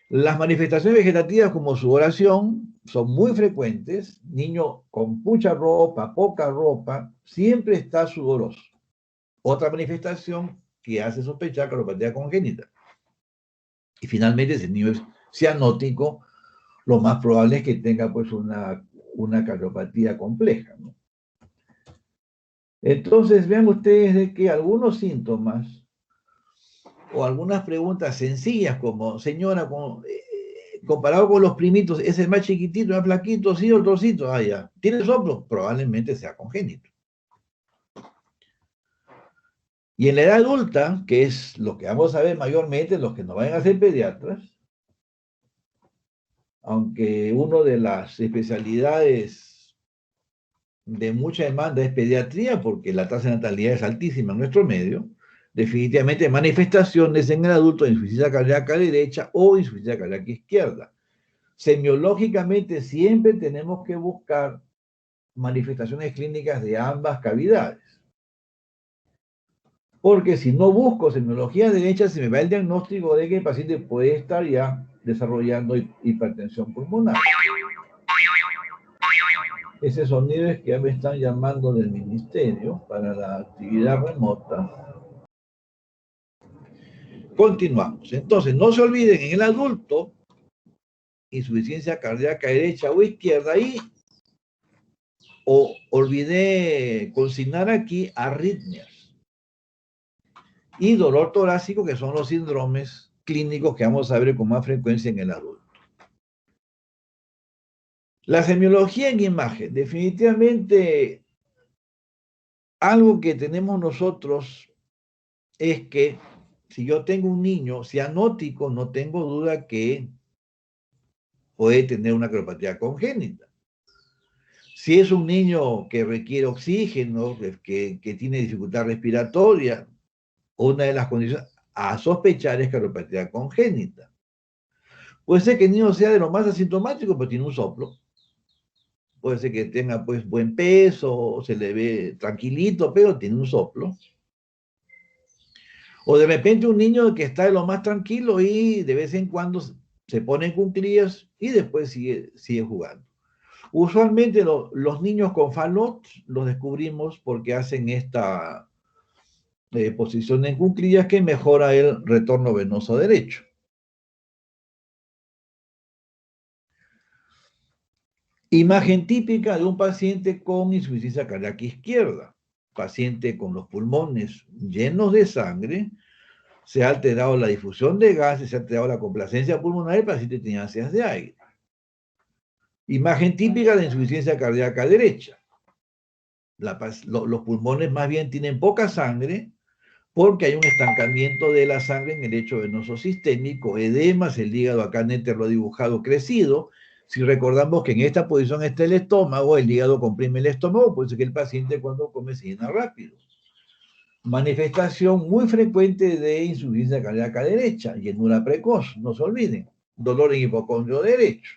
Las manifestaciones vegetativas como sudoración son muy frecuentes. Niño con mucha ropa, poca ropa, siempre está sudoroso. Otra manifestación que hace sospechar cardiopatia congénita. Y finalmente, si el niño es cianótico, lo más probable es que tenga pues una cardiopatía compleja, ¿no? Entonces, vean ustedes de que algunos síntomas o algunas preguntas sencillas como, señora, comparado con los primitos, ¿es el más chiquitito, más flaquito, sí o trocito? Ah, ya. ¿Tiene soplo? Probablemente sea congénito. Y en la edad adulta, que es lo que vamos a ver mayormente, los que no vayan a ser pediatras, aunque una de las especialidades de mucha demanda es pediatría, porque la tasa de natalidad es altísima en nuestro medio, definitivamente manifestaciones en el adulto de insuficiencia cardíaca derecha o insuficiencia cardíaca izquierda. Semiológicamente siempre tenemos que buscar manifestaciones clínicas de ambas cavidades. Porque si no busco semiología derecha, se me va el diagnóstico de que el paciente puede estar ya desarrollando hipertensión pulmonar. Ese sonido es que ya me están llamando del ministerio para la actividad remota. Continuamos. Entonces, no se olviden, en el adulto, insuficiencia cardíaca derecha o izquierda, y olvidé consignar aquí arritmias y dolor torácico, que son los síndromes clínicos que vamos a ver con más frecuencia en el adulto. La semiología en imagen, definitivamente algo que tenemos nosotros es que si yo tengo un niño cianótico, no tengo duda que puede tener una cardiopatía congénita. Si es un niño que requiere oxígeno, que tiene dificultad respiratoria, una de las condiciones a sospechar es cardiopatía congénita. Puede ser que el niño sea de lo más asintomático, pero tiene un soplo. Puede ser que tenga pues buen peso, se le ve tranquilito, pero tiene un soplo. O de repente un niño que está de lo más tranquilo y de vez en cuando se pone en cuclillas y después sigue jugando. Usualmente los niños con Fallot los descubrimos porque hacen esta posición en cuclillas que mejora el retorno venoso derecho. Imagen típica de un paciente con insuficiencia cardíaca izquierda. Paciente con los pulmones llenos de sangre, se ha alterado la difusión de gases, se ha alterado la complacencia pulmonar, el paciente tiene ansias de aire. Imagen típica de insuficiencia cardíaca derecha. Los pulmones más bien tienen poca sangre porque hay un estancamiento de la sangre en el lecho venoso sistémico, edemas, el hígado acá Néter lo ha dibujado crecido. Si recordamos que en esta posición está el estómago, el hígado comprime el estómago, por eso que el paciente cuando come se llena rápido. Manifestación muy frecuente de insuficiencia cardíaca derecha, llenura precoz, no se olviden, dolor en hipocondrio derecho.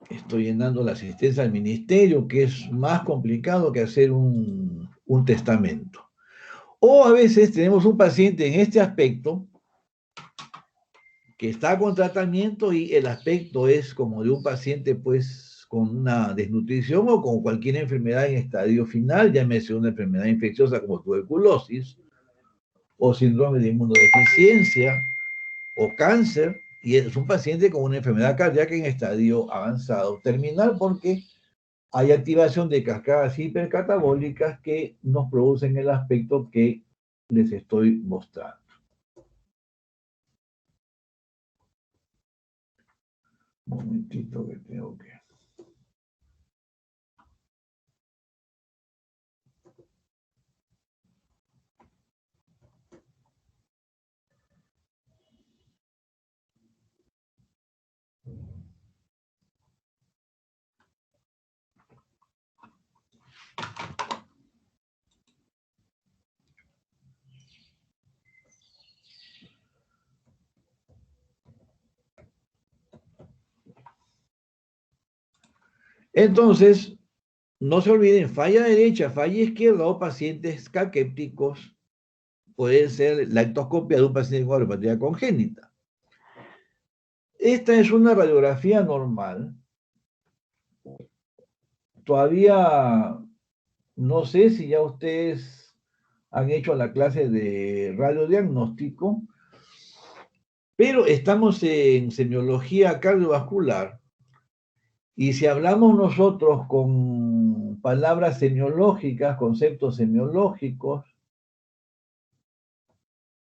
Estoy llenando la asistencia al ministerio, que es más complicado que hacer un testamento. O a veces tenemos un paciente en este aspecto que está con tratamiento y el aspecto es como de un paciente pues con una desnutrición o con cualquier enfermedad en estadio final, llámese una enfermedad infecciosa como tuberculosis o síndrome de inmunodeficiencia o cáncer, y es un paciente con una enfermedad cardíaca en estadio avanzado terminal porque hay activación de cascadas hipercatabólicas que nos producen el aspecto que les estoy mostrando. Un momentito que tengo que... Entonces, no se olviden, falla derecha, falla izquierda o pacientes caquépticos puede ser la ectoscopia de un paciente con neuropatía congénita. Esta es una radiografía normal. Todavía no sé si ya ustedes han hecho la clase de radiodiagnóstico, pero estamos en semiología cardiovascular y si hablamos nosotros con palabras semiológicas, conceptos semiológicos,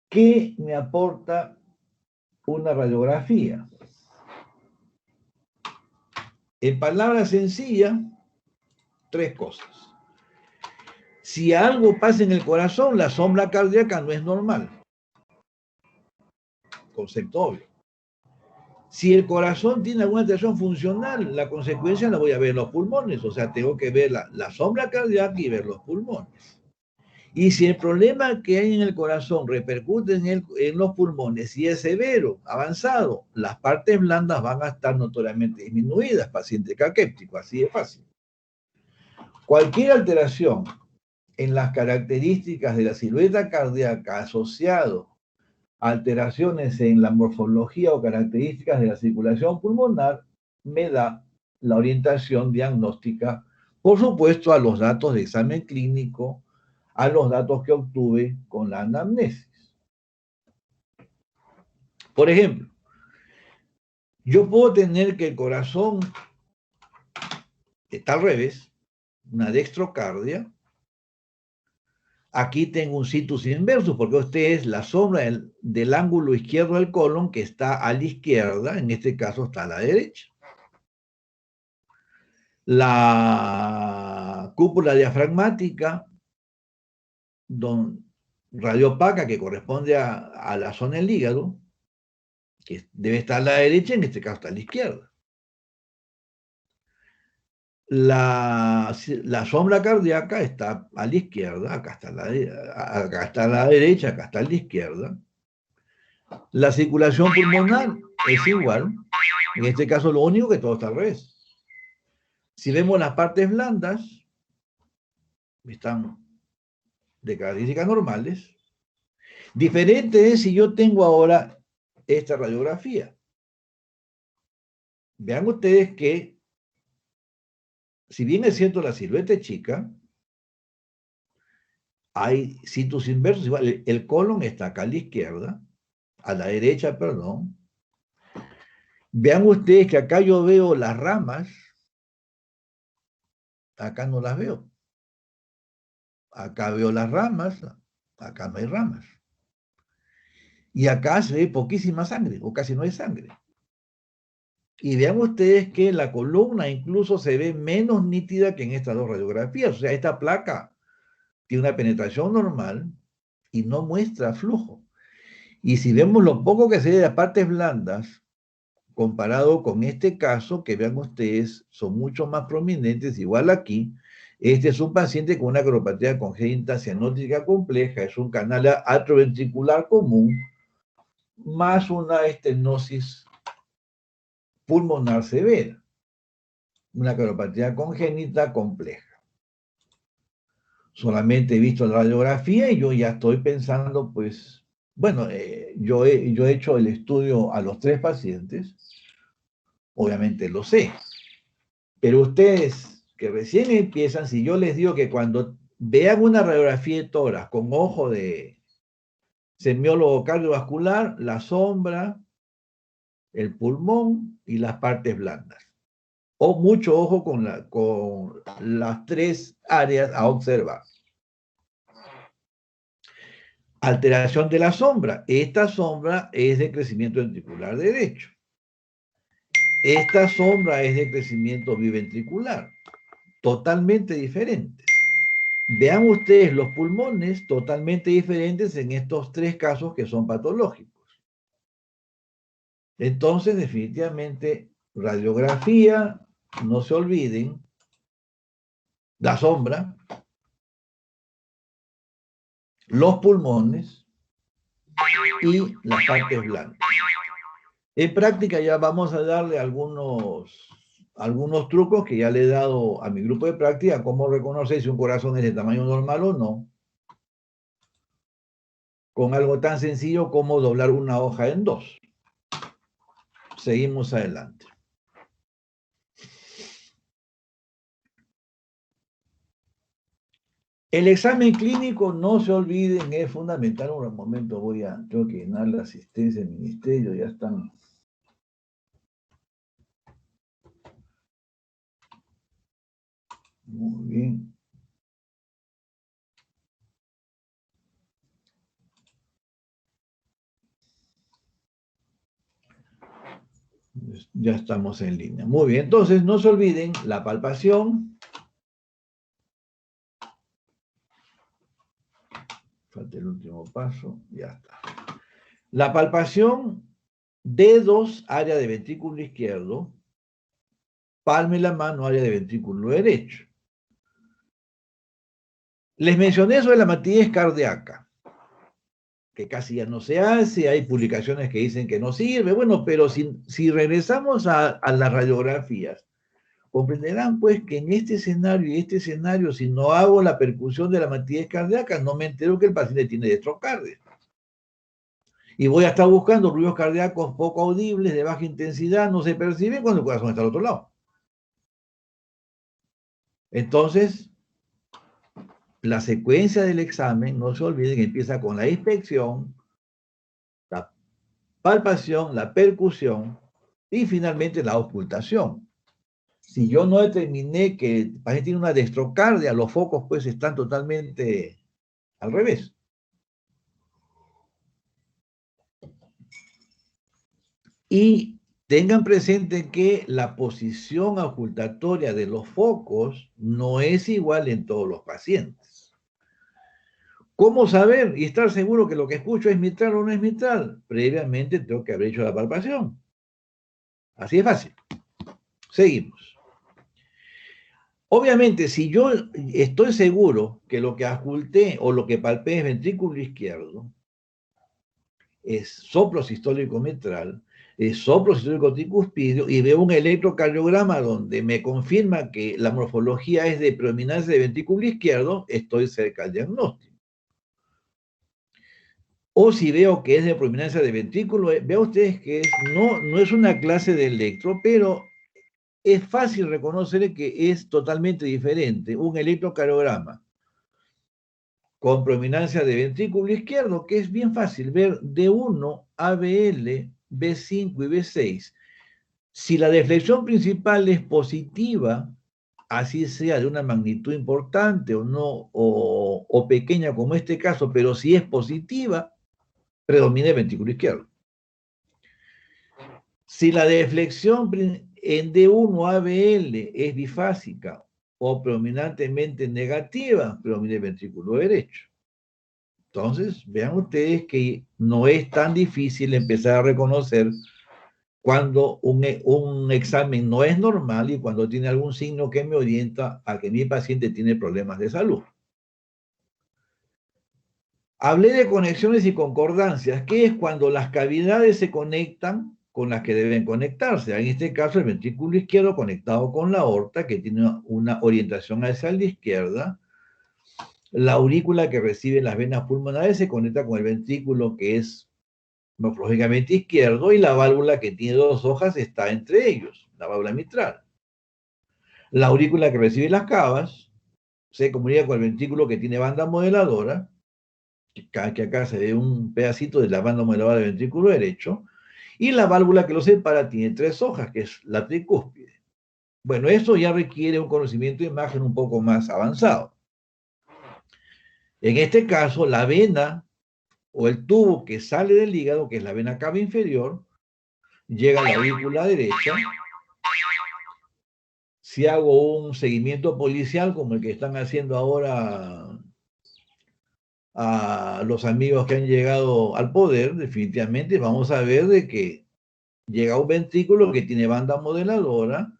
¿qué me aporta una radiografía? En palabras sencillas, tres cosas. Si algo pasa en el corazón, la sombra cardíaca no es normal. Concepto obvio. Si el corazón tiene alguna alteración funcional, la consecuencia la voy a ver en los pulmones, o sea, tengo que ver la sombra cardíaca y ver los pulmones. Y si el problema que hay en el corazón repercute en los pulmones y es severo, avanzado, las partes blandas van a estar notoriamente disminuidas, paciente caquéptico, así de fácil. Cualquier alteración en las características de la silueta cardíaca asociado a alteraciones en la morfología o características de la circulación pulmonar me da la orientación diagnóstica, por supuesto, a los datos de examen clínico, a los datos que obtuve con la anamnesis. Por ejemplo, yo puedo tener que el corazón está al revés, una dextrocardia. Aquí tengo un situs inversus, porque este es la sombra del ángulo izquierdo del colon que está a la izquierda, en este caso está a la derecha. La cúpula diafragmática radiopaca que corresponde a la zona del hígado, que debe estar a la derecha, en este caso está a la izquierda. La sombra cardíaca está a la izquierda, acá está a la derecha, acá está a la izquierda. La circulación pulmonar es igual, en este caso lo único que todo está al revés. Si vemos las partes blandas, están de características normales. Diferente es si yo tengo ahora esta radiografía. Vean ustedes que, si bien es cierto la silueta es chica, hay situs inversos, igual el colon está acá a la izquierda, a la derecha, perdón. Vean ustedes que acá yo veo las ramas, acá no las veo. Acá veo las ramas, acá no hay ramas. Y acá se ve poquísima sangre, o casi no hay sangre. Y vean ustedes que la columna incluso se ve menos nítida que en estas dos radiografías. O sea, esta placa tiene una penetración normal y no muestra flujo. Y si vemos lo poco que se ve de las partes blandas, comparado con este caso, que vean ustedes, son mucho más prominentes, igual aquí. Este es un paciente con una coronopatía congénita cianótica compleja, es un canal atrioventricular común, más una estenosis pulmonar severa, una coronopatía congénita compleja. Solamente he visto la radiografía y yo ya estoy pensando, pues, bueno, yo he hecho el estudio a los 3 pacientes, obviamente lo sé, pero ustedes que recién empiezan, si yo les digo que cuando vean una radiografía de tórax con ojo de semiólogo cardiovascular, la sombra, el pulmón y las partes blandas. O mucho ojo con las 3 áreas a observar. Alteración de la sombra. Esta sombra es de crecimiento ventricular derecho. Esta sombra es de crecimiento biventricular. Totalmente diferentes. Vean ustedes los pulmones totalmente diferentes en estos 3 casos que son patológicos. Entonces, definitivamente, radiografía, no se olviden, la sombra, los pulmones y las partes blancas. En práctica ya vamos a darle algunos algunos trucos que ya le he dado a mi grupo de práctica, cómo reconocer si un corazón es de tamaño normal o no, con algo tan sencillo como doblar una hoja en dos. Seguimos adelante. El examen clínico, no se olviden, es fundamental. Un momento, tengo que llenar la asistencia del ministerio, ya están. Muy bien. Ya estamos en línea. Muy bien, entonces no se olviden la palpación. Falta el último paso, ya está. La palpación, dedos, área de ventrículo izquierdo, palma de la mano, área de ventrículo derecho. Les mencioné sobre la matidez cardíaca, que casi ya no se hace, hay publicaciones que dicen que no sirve, bueno, pero si regresamos a las radiografías, comprenderán pues que en este escenario y este escenario, si no hago la percusión de la matidez cardíaca, no me entero que el paciente tiene destrocardia. Y voy a estar buscando ruidos cardíacos poco audibles, de baja intensidad, no se perciben cuando el corazón está al otro lado. Entonces, la secuencia del examen, no se olviden, empieza con la inspección, la palpación, la percusión y finalmente la ocultación. Si yo no determiné que el paciente tiene una destrocardia, los focos pues están totalmente al revés. Y tengan presente que la posición ocultatoria de los focos no es igual en todos los pacientes. ¿Cómo saber y estar seguro que lo que escucho es mitral o no es mitral? Previamente tengo que haber hecho la palpación. Así es fácil. Seguimos. Obviamente, si yo estoy seguro que lo que oculté o lo que palpé es ventrículo izquierdo, es soplo sistólico mitral, es soplo sistólico tricuspidio, y veo un electrocardiograma donde me confirma que la morfología es de predominancia de ventrículo izquierdo, estoy cerca del diagnóstico. O si veo que es de predominancia de ventrículo, vean ustedes que no es una clase de electro, pero es fácil reconocer que es totalmente diferente. Un electrocardiograma con predominancia de ventrículo izquierdo, que es bien fácil ver D1, ABL, B5 y B6. Si la deflexión principal es positiva, así sea de una magnitud importante o no, o pequeña como este caso, pero si es positiva, predomina el ventrículo izquierdo. Si la deflexión en D1 ABL es bifásica o predominantemente negativa, predomina el ventrículo derecho. Entonces, vean ustedes que no es tan difícil empezar a reconocer cuando un examen no es normal y cuando tiene algún signo que me orienta a que mi paciente tiene problemas de salud. Hablé de conexiones y concordancias, que es cuando las cavidades se conectan con las que deben conectarse. En este caso, el ventrículo izquierdo conectado con la aorta, que tiene una orientación hacia la izquierda. La aurícula que recibe las venas pulmonares se conecta con el ventrículo que es morfológicamente izquierdo, y la válvula que tiene dos hojas está entre ellos, la válvula mitral. La aurícula que recibe las cavas se comunica con el ventrículo que tiene banda modeladora, que acá se ve un pedacito de la banda modeladora del ventrículo derecho, y la válvula que lo separa tiene tres hojas, que es la tricúspide. Bueno, eso ya requiere un conocimiento de imagen un poco más avanzado. En este caso, la vena o el tubo que sale del hígado, que es la vena cava inferior, llega a la aurícula derecha. Si hago un seguimiento policial como el que están haciendo ahora a los amigos que han llegado al poder, definitivamente vamos a ver de que llega un ventrículo que tiene banda modeladora,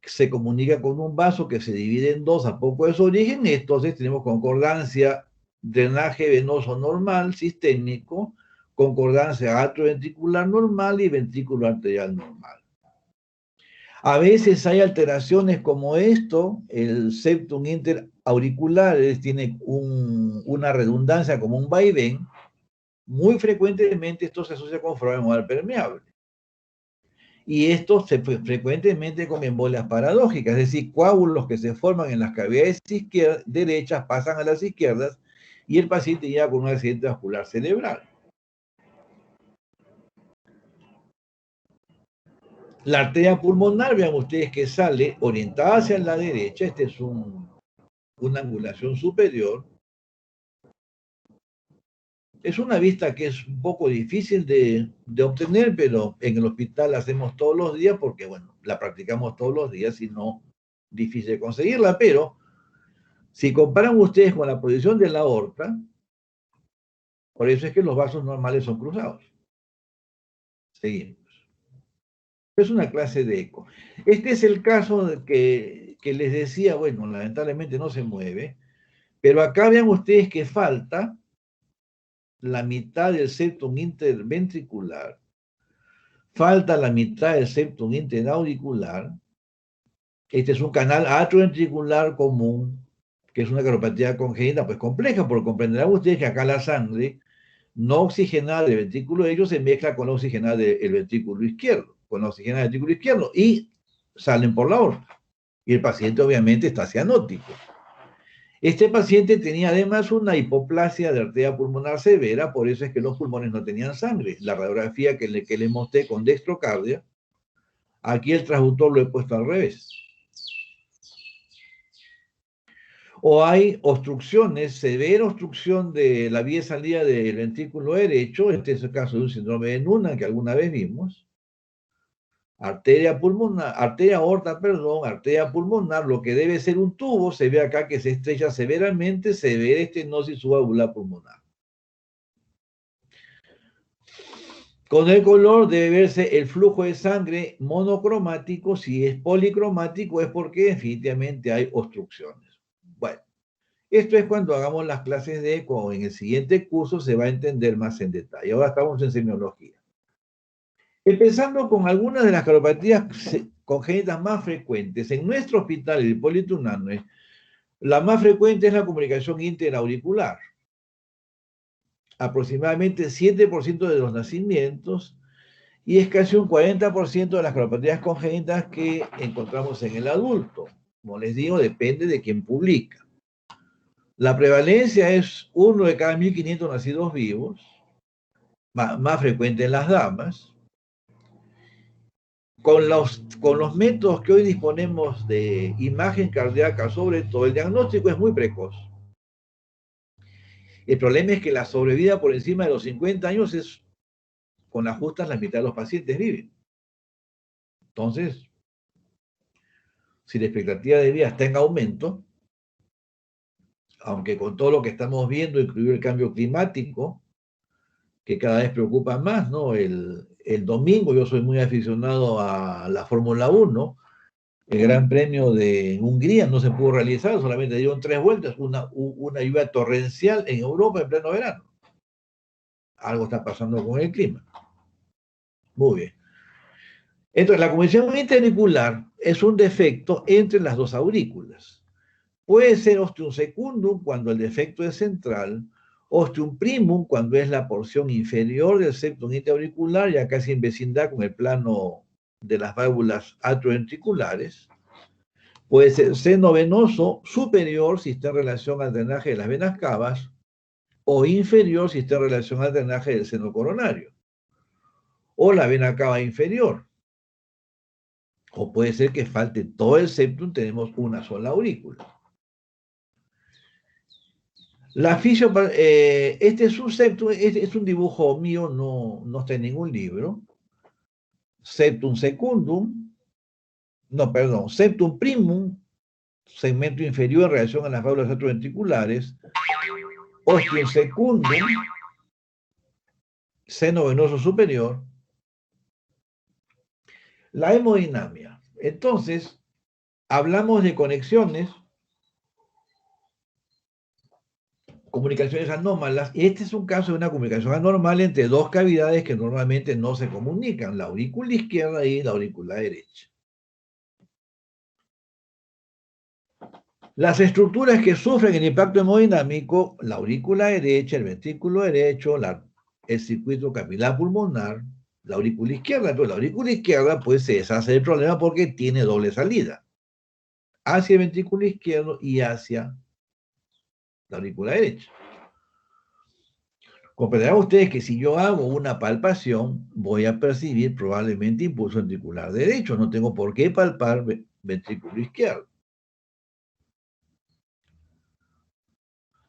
que se comunica con un vaso que se divide en dos a poco de su origen, entonces tenemos concordancia, drenaje venoso normal, sistémico, concordancia atrioventricular normal y ventrículo arterial normal. A veces hay alteraciones como esto, el septum interauricular tiene una redundancia como un vaivén. Muy frecuentemente esto se asocia con flujo modal permeable. Y esto frecuentemente con embolias paradójicas, es decir, coágulos que se forman en las cavidades derechas pasan a las izquierdas y el paciente llega con un accidente vascular cerebral. La arteria pulmonar, vean ustedes que sale orientada hacia la derecha, este es una angulación superior. Es una vista que es un poco difícil de obtener, pero en el hospital la hacemos todos los días porque, bueno, la practicamos todos los días y no difícil de conseguirla, pero si comparan ustedes con la posición de la aorta, por eso es que los vasos normales son cruzados. Seguimos. Es una clase de eco. Este es el caso de que les decía, bueno, lamentablemente no se mueve, pero acá vean ustedes que falta la mitad del septum interventricular, falta la mitad del septum interauricular. Este es un canal atrioventricular común, que es una cardiopatia congénita, pues compleja, porque comprenderán ustedes que acá la sangre no oxigenada del ventrículo derecho se mezcla con la oxigenada del ventrículo izquierdo, con la oxigenada del ventrículo izquierdo, y salen por la aorta. Y el paciente obviamente está cianótico. Este paciente tenía además una hipoplasia de arteria pulmonar severa, por eso es que los pulmones no tenían sangre. La radiografía que les mostré con dextrocardia, aquí el transductor lo he puesto al revés. O hay obstrucciones, severa obstrucción de la vía de salida del ventrículo derecho, este es el caso de un síndrome de Noonan que alguna vez vimos, arteria pulmonar, arteria aorta, perdón, arteria pulmonar, lo que debe ser un tubo, se ve acá que se estrecha severamente, severa estenosis subvalvular pulmonar. Con el color debe verse el flujo de sangre monocromático, si es policromático es porque definitivamente hay obstrucciones. Bueno, esto es cuando hagamos las clases de eco, en el siguiente curso se va a entender más en detalle. Ahora estamos en semiología. Empezando con algunas de las cardiopatías congénitas más frecuentes. En nuestro hospital, el Hipólito Unanue, la más frecuente es la comunicación interauricular. Aproximadamente 7% de los nacimientos y es casi un 40% de las cardiopatías congénitas que encontramos en el adulto. Como les digo, depende de quién publica. La prevalencia es 1 de cada 1.500 nacidos vivos, más frecuente en las damas. Con los métodos que hoy disponemos de imagen cardíaca, sobre todo, el diagnóstico es muy precoz. El problema es que la sobrevida por encima de los 50 años es, con las justas, la mitad de los pacientes viven. Entonces, si la expectativa de vida está en aumento, aunque con todo lo que estamos viendo, incluido el cambio climático, que cada vez preocupa más, ¿no? El domingo yo soy muy aficionado a la Fórmula 1, el Gran Premio de Hungría no se pudo realizar, solamente dieron 3 vueltas, una lluvia torrencial en Europa en pleno verano. Algo está pasando con el clima. Muy bien. Entonces, la comunicación interauricular es un defecto entre las dos aurículas. Puede ser ostium secundum cuando el defecto es central, ostium primum cuando es la porción inferior del septum interauricular, ya casi en vecindad con el plano de las válvulas atrioventriculares. Puede ser seno venoso superior si está en relación al drenaje de las venas cavas, o inferior si está en relación al drenaje del seno coronario, o la vena cava inferior. O puede ser que falte todo el septum, tenemos una sola aurícula. Este es un septum, este es un dibujo mío, no está en ningún libro. Septum secundum, no, perdón, septum primum, segmento inferior en relación a las válvulas atrioventriculares, ostium secundum, seno venoso superior, la hemodinamia. Entonces, hablamos de conexiones, comunicaciones anómalas, y este es un caso de una comunicación anormal entre dos cavidades que normalmente no se comunican, la aurícula izquierda y la aurícula derecha. Las estructuras que sufren el impacto hemodinámico, la aurícula derecha, el ventrículo derecho, el circuito capilar pulmonar, la aurícula izquierda. Entonces, la aurícula izquierda pues se deshace del problema porque tiene doble salida, hacia el ventrículo izquierdo y hacia la aurícula derecha. Comprenderán ustedes que si yo hago una palpación, voy a percibir probablemente impulso ventricular derecho. No tengo por qué palpar ventrículo izquierdo.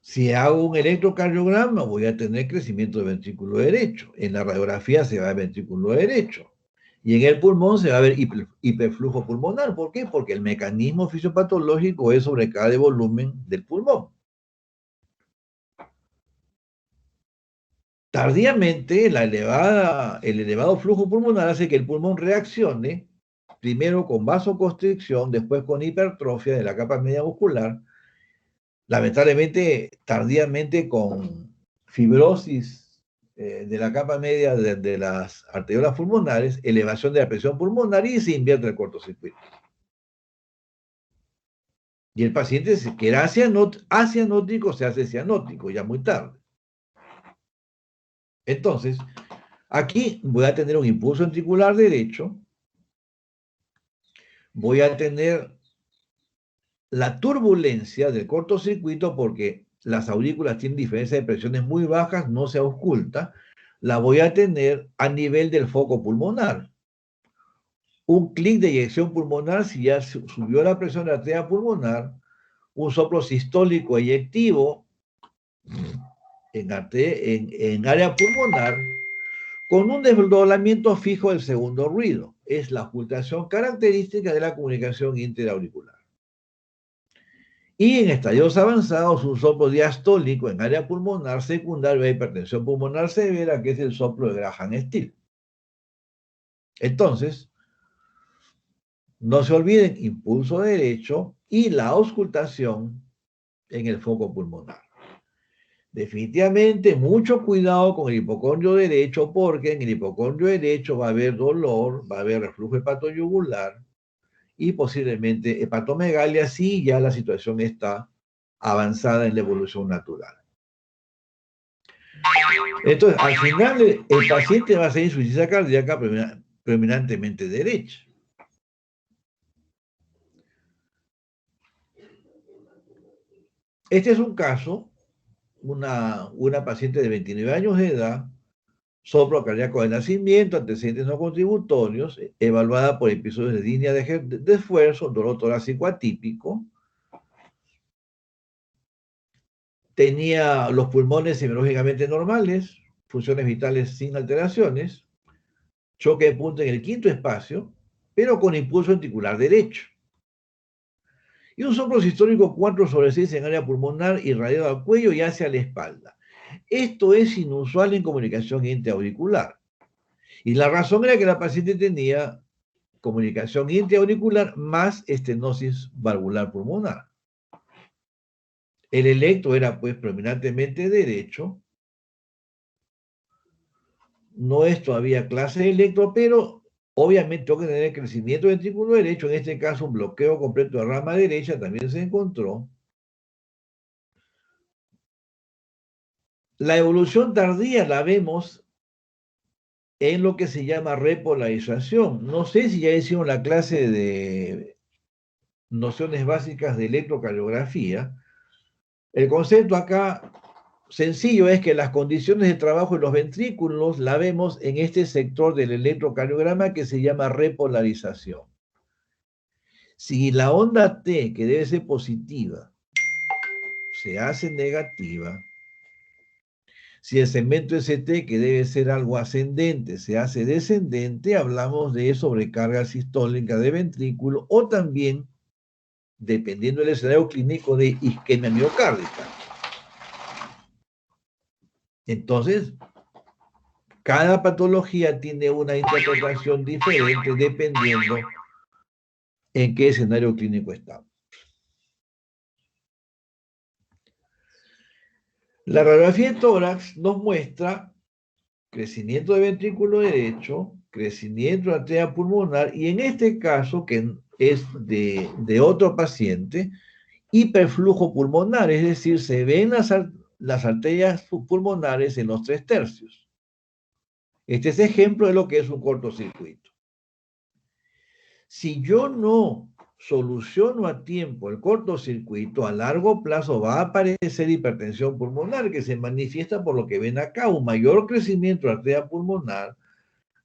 Si hago un electrocardiograma, voy a tener crecimiento del ventrículo derecho. En la radiografía se va a ver ventrículo derecho. Y en el pulmón se va a ver hiperflujo pulmonar. ¿Por qué? Porque el mecanismo fisiopatológico es sobrecarga de volumen del pulmón. Tardíamente, el elevado flujo pulmonar hace que el pulmón reaccione primero con vasoconstricción, después con hipertrofia de la capa media muscular, lamentablemente tardíamente con fibrosis de la capa media de las arteriolas pulmonares, elevación de la presión pulmonar y se invierte el cortocircuito. Y el paciente que era asianótico se hace cianótico ya muy tarde. Entonces, aquí voy a tener un impulso ventricular derecho, voy a tener la turbulencia del cortocircuito porque las aurículas tienen diferencia de presiones muy bajas, no se ausculta, la voy a tener a nivel del foco pulmonar. Un clic de eyección pulmonar si ya subió la presión de la arteria pulmonar, un soplo sistólico eyectivo en área pulmonar, con un desdoblamiento fijo del segundo ruido. Es la ocultación característica de la comunicación interauricular. Y en estadios avanzados, un soplo diastólico en área pulmonar secundario a hipertensión pulmonar severa, que es el soplo de Graham-Still. Entonces, no se olviden, impulso derecho y la auscultación en el foco pulmonar. Definitivamente, mucho cuidado con el hipocondrio derecho, porque en el hipocondrio derecho va a haber dolor, va a haber reflujo hepatoyugular y posiblemente hepatomegalia si ya la situación está avanzada en la evolución natural. Entonces, al final, el paciente va a ser insuficiencia cardíaca predominantemente derecha. Este es un caso, una paciente de 29 años de edad, soplo cardíaco de nacimiento, antecedentes no contributorios, evaluada por episodios de disnea de esfuerzo, dolor torácico atípico. Tenía los pulmones semiológicamente normales, funciones vitales sin alteraciones, choque de punta en el quinto espacio, pero con impulso ventricular derecho. Y un soplo sistólico 4/6 en área pulmonar irradiado al cuello y hacia la espalda. Esto es inusual en comunicación intraauricular. Y la razón era que la paciente tenía comunicación intraauricular más estenosis valvular pulmonar. El electro era pues predominantemente derecho. No es todavía clase de electro, pero obviamente tengo que tener crecimiento ventrículo derecho. En este caso, un bloqueo completo de rama derecha también se encontró. La evolución tardía la vemos en lo que se llama repolarización. No sé si ya hicieron la clase de nociones básicas de electrocardiografía. El concepto acá sencillo es que las condiciones de trabajo de los ventrículos la vemos en este sector del electrocardiograma que se llama repolarización. Si la onda T, que debe ser positiva, se hace negativa, si el segmento ST, que debe ser algo ascendente, se hace descendente, hablamos de sobrecarga sistólica de ventrículo o también, dependiendo del escenario clínico, de isquemia miocárdica. Entonces, cada patología tiene una interpretación diferente dependiendo en qué escenario clínico estamos. La radiografía de tórax nos muestra crecimiento de ventrículo derecho, crecimiento de arteria pulmonar, y en este caso, que es de otro paciente, hiperflujo pulmonar, es decir, se ven las arterias pulmonares en los 3/3. Este es ejemplo de lo que es un cortocircuito. Si yo no soluciono a tiempo el cortocircuito, a largo plazo va a aparecer hipertensión pulmonar que se manifiesta por lo que ven acá, un mayor crecimiento de la arteria pulmonar,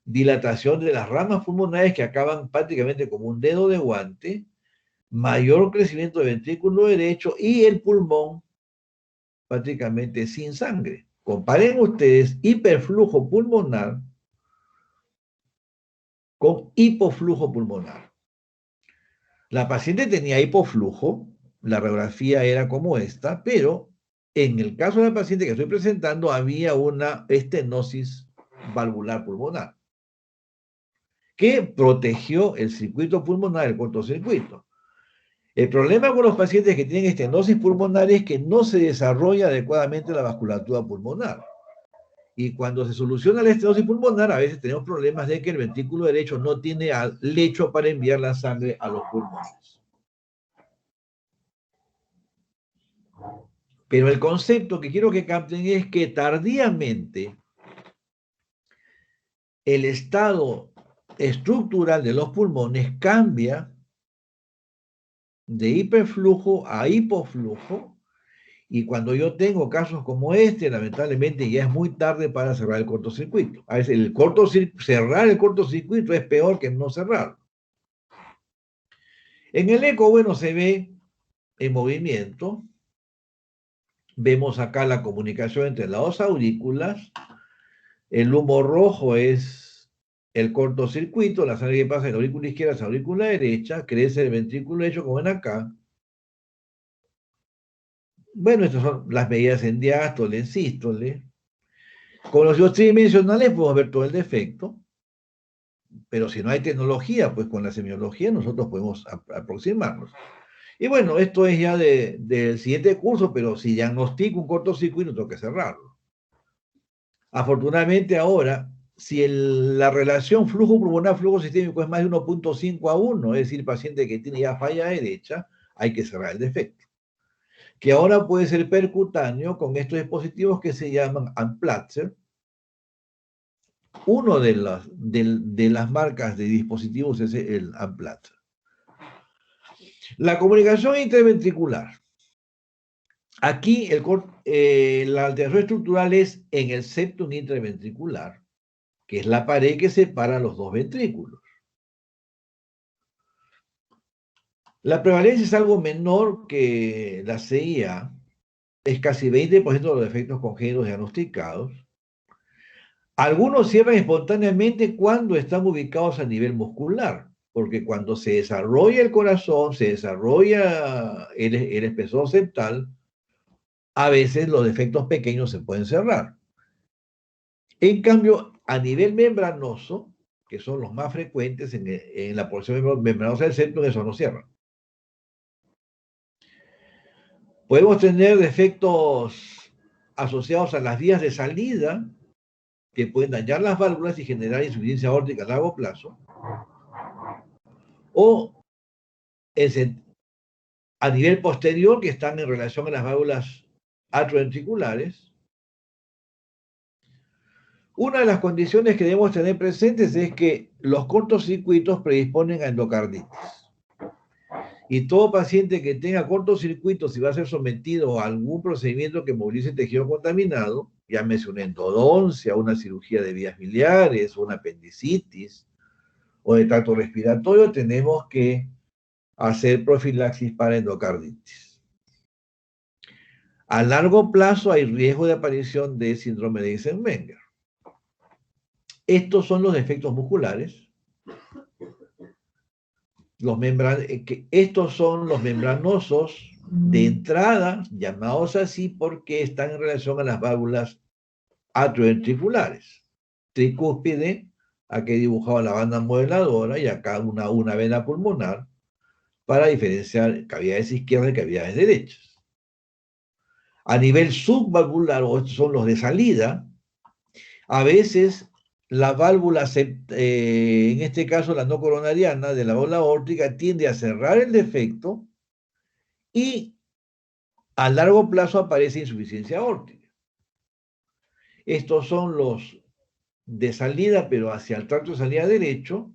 dilatación de las ramas pulmonares que acaban prácticamente como un dedo de guante, mayor crecimiento del ventrículo derecho y el pulmón prácticamente sin sangre. Comparen ustedes hiperflujo pulmonar con hipoflujo pulmonar. La paciente tenía hipoflujo, la radiografía era como esta, pero en el caso de la paciente que estoy presentando había una estenosis valvular pulmonar que protegió el circuito pulmonar, el cortocircuito. El problema con los pacientes que tienen estenosis pulmonar es que no se desarrolla adecuadamente la vasculatura pulmonar. Y cuando se soluciona la estenosis pulmonar, a veces tenemos problemas de que el ventrículo derecho no tiene lecho para enviar la sangre a los pulmones. Pero el concepto que quiero que capten es que tardíamente el estado estructural de los pulmones cambia de hiperflujo a hipoflujo, y cuando yo tengo casos como este, lamentablemente ya es muy tarde para cerrar el cortocircuito. A veces cerrar el cortocircuito es peor que no cerrarlo. En el eco, bueno, se ve en movimiento. Vemos acá la comunicación entre las dos aurículas. El humo rojo es el cortocircuito, la sangre que pasa de la aurícula izquierda a la aurícula derecha, crece el ventrículo derecho, como ven acá. Bueno, estas son las medidas en diástole, en sístole. Con los tridimensionales podemos ver todo el defecto, pero si no hay tecnología, pues con la semiología nosotros podemos aproximarnos. Y bueno, esto es ya del siguiente curso, pero si diagnostico un cortocircuito, tengo que cerrarlo. Afortunadamente ahora, si la relación flujo pulmonar, flujo sistémico es más de 1.5 a 1, es decir, el paciente que tiene ya falla derecha, hay que cerrar el defecto. Que ahora puede ser percutáneo con estos dispositivos que se llaman Amplatzer. Uno de las marcas de dispositivos es el Amplatzer. La comunicación interventricular. Aquí la alteración estructural es en el septum interventricular, que es la pared que separa los dos ventrículos. La prevalencia es algo menor que la CIA, es casi 20% de los defectos congénitos diagnosticados. Algunos cierran espontáneamente cuando están ubicados a nivel muscular, porque cuando se desarrolla el corazón, se desarrolla el espesor septal, a veces los defectos pequeños se pueden cerrar. En cambio, a nivel membranoso, que son los más frecuentes en la porción membranosa del septum, eso no cierra. Podemos tener defectos asociados a las vías de salida que pueden dañar las válvulas y generar insuficiencia aórtica a largo plazo. O a nivel posterior, que están en relación a las válvulas atrioventriculares. Una de las condiciones que debemos tener presentes es que los cortocircuitos predisponen a endocarditis. Y todo paciente que tenga cortocircuito, si va a ser sometido a algún procedimiento que movilice tejido contaminado, llámese una endodoncia, una cirugía de vías biliares, una apendicitis o de tracto respiratorio, tenemos que hacer profilaxis para endocarditis. A largo plazo hay riesgo de aparición de síndrome de Eisenmenger. Estos son los defectos musculares. Estos son los membranosos de entrada, llamados así porque están en relación a las válvulas atrioventriculares. Tricúspide, aquí he dibujado la banda modeladora y acá una vena pulmonar para diferenciar cavidades izquierdas y cavidades derechas. A nivel subvalvular, o estos son los de salida, a veces la válvula, en este caso la no coronariana de la válvula aórtica, tiende a cerrar el defecto y A largo plazo aparece insuficiencia aórtica. Estos son los de salida, pero hacia el tracto de salida derecho,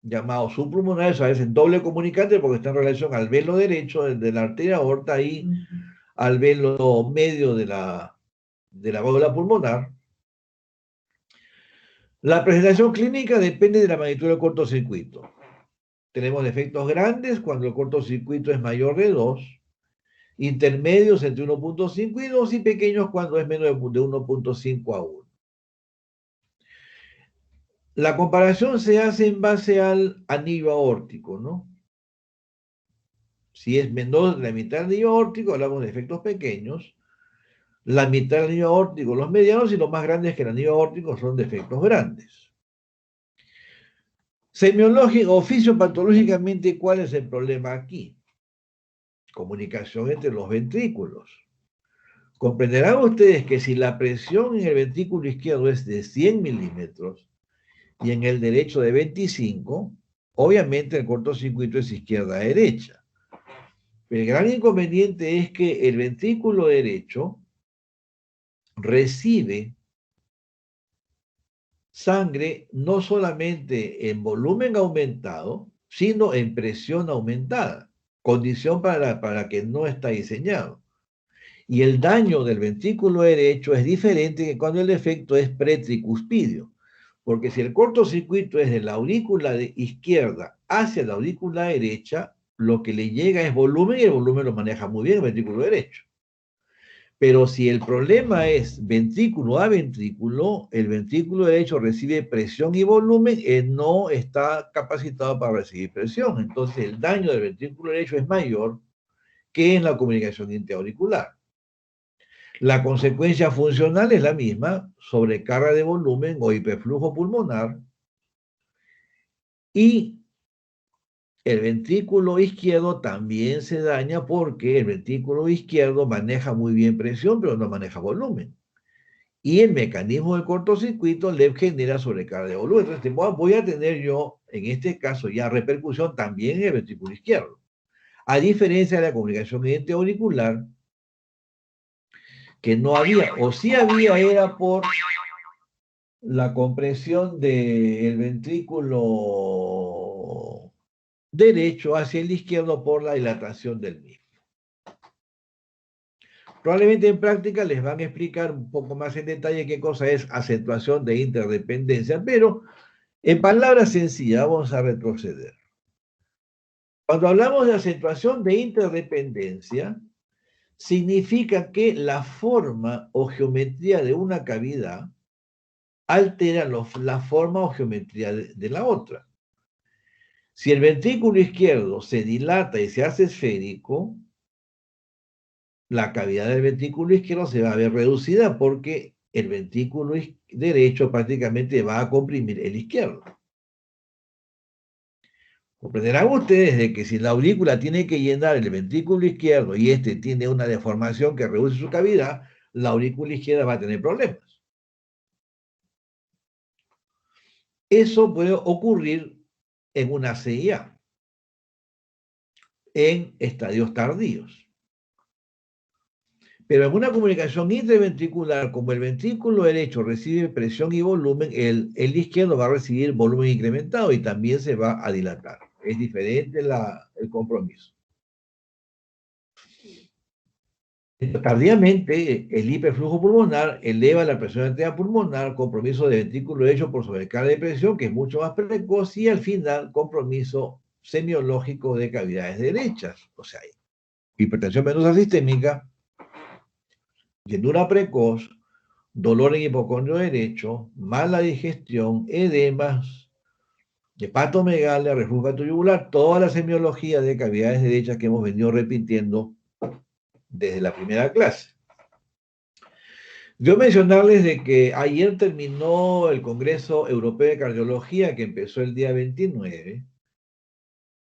llamados subpulmonares, a veces doble comunicante porque está en relación al velo derecho de la arteria aorta y al velo medio de la válvula pulmonar. La presentación clínica depende de la magnitud del cortocircuito. Tenemos defectos grandes cuando el cortocircuito es mayor de 2, intermedios entre 1.5 y 2 y pequeños cuando es menos de 1.5 a 1. La comparación se hace en base al anillo aórtico, ¿no? Si es menor de la mitad del anillo aórtico, hablamos de efectos pequeños. La mitad del anillo aórtico, los medianos, y los más grandes que el anillo aórtico son defectos grandes. Semiológico o fisiopatológicamente, ¿cuál es el problema aquí? Comunicación entre los ventrículos. Comprenderán ustedes que si la presión en el ventrículo izquierdo es de 100 milímetros y en el derecho de 25, obviamente el cortocircuito es izquierda a derecha. El gran inconveniente es que el ventrículo derecho recibe sangre no solamente en volumen aumentado, sino en presión aumentada, condición para la que no está diseñado. Y el daño del ventrículo derecho es diferente que cuando el defecto es pretricuspidio, porque si el cortocircuito es de la aurícula izquierda hacia la aurícula derecha, lo que le llega es volumen y el volumen lo maneja muy bien el ventrículo derecho. Pero si el problema es ventrículo a ventrículo, el ventrículo derecho recibe presión y volumen, no está capacitado para recibir presión. Entonces el daño del ventrículo derecho es mayor que en la comunicación intraauricular. La consecuencia funcional es la misma, sobrecarga de volumen o hiperflujo pulmonar, y el ventrículo izquierdo también se daña porque el ventrículo izquierdo maneja muy bien presión, pero no maneja volumen. Y el mecanismo del cortocircuito le genera sobrecarga de volumen. Entonces voy a tener yo, en este caso, ya repercusión también en el ventrículo izquierdo. A diferencia de la comunicación intraauricular, que no había, o sí había, era por la compresión del ventrículo derecho hacia el izquierdo por la dilatación del mismo. Probablemente en práctica les van a explicar un poco más en detalle qué cosa es acentuación de interdependencia, pero en palabras sencillas vamos a retroceder. Cuando hablamos de acentuación de interdependencia, significa que la forma o geometría de una cavidad altera la forma o geometría de la otra. Si el ventrículo izquierdo se dilata y se hace esférico, la cavidad del ventrículo izquierdo se va a ver reducida porque el ventrículo derecho prácticamente va a comprimir el izquierdo. Comprenderán ustedes de que si la aurícula tiene que llenar el ventrículo izquierdo y este tiene una deformación que reduce su cavidad, la aurícula izquierda va a tener problemas. Eso puede ocurrir en una CIA, en estadios tardíos. Pero en una comunicación interventricular, como el ventrículo derecho recibe presión y volumen, el izquierdo va a recibir volumen incrementado y también se va a dilatar. Es diferente el compromiso. Tardíamente, el hiperflujo pulmonar eleva la presión arterial pulmonar, compromiso de ventrículo derecho por sobrecarga de presión, que es mucho más precoz, y al final, compromiso semiológico de cavidades derechas. O sea, hipertensión venosa sistémica, llenura precoz, dolor en hipocondrio derecho, mala digestión, edemas, hepatomegalia, reflujo gastroyugular, toda la semiología de cavidades derechas que hemos venido repitiendo desde la primera clase. Yo mencionarles de que ayer terminó el Congreso Europeo de Cardiología, que empezó el día 29,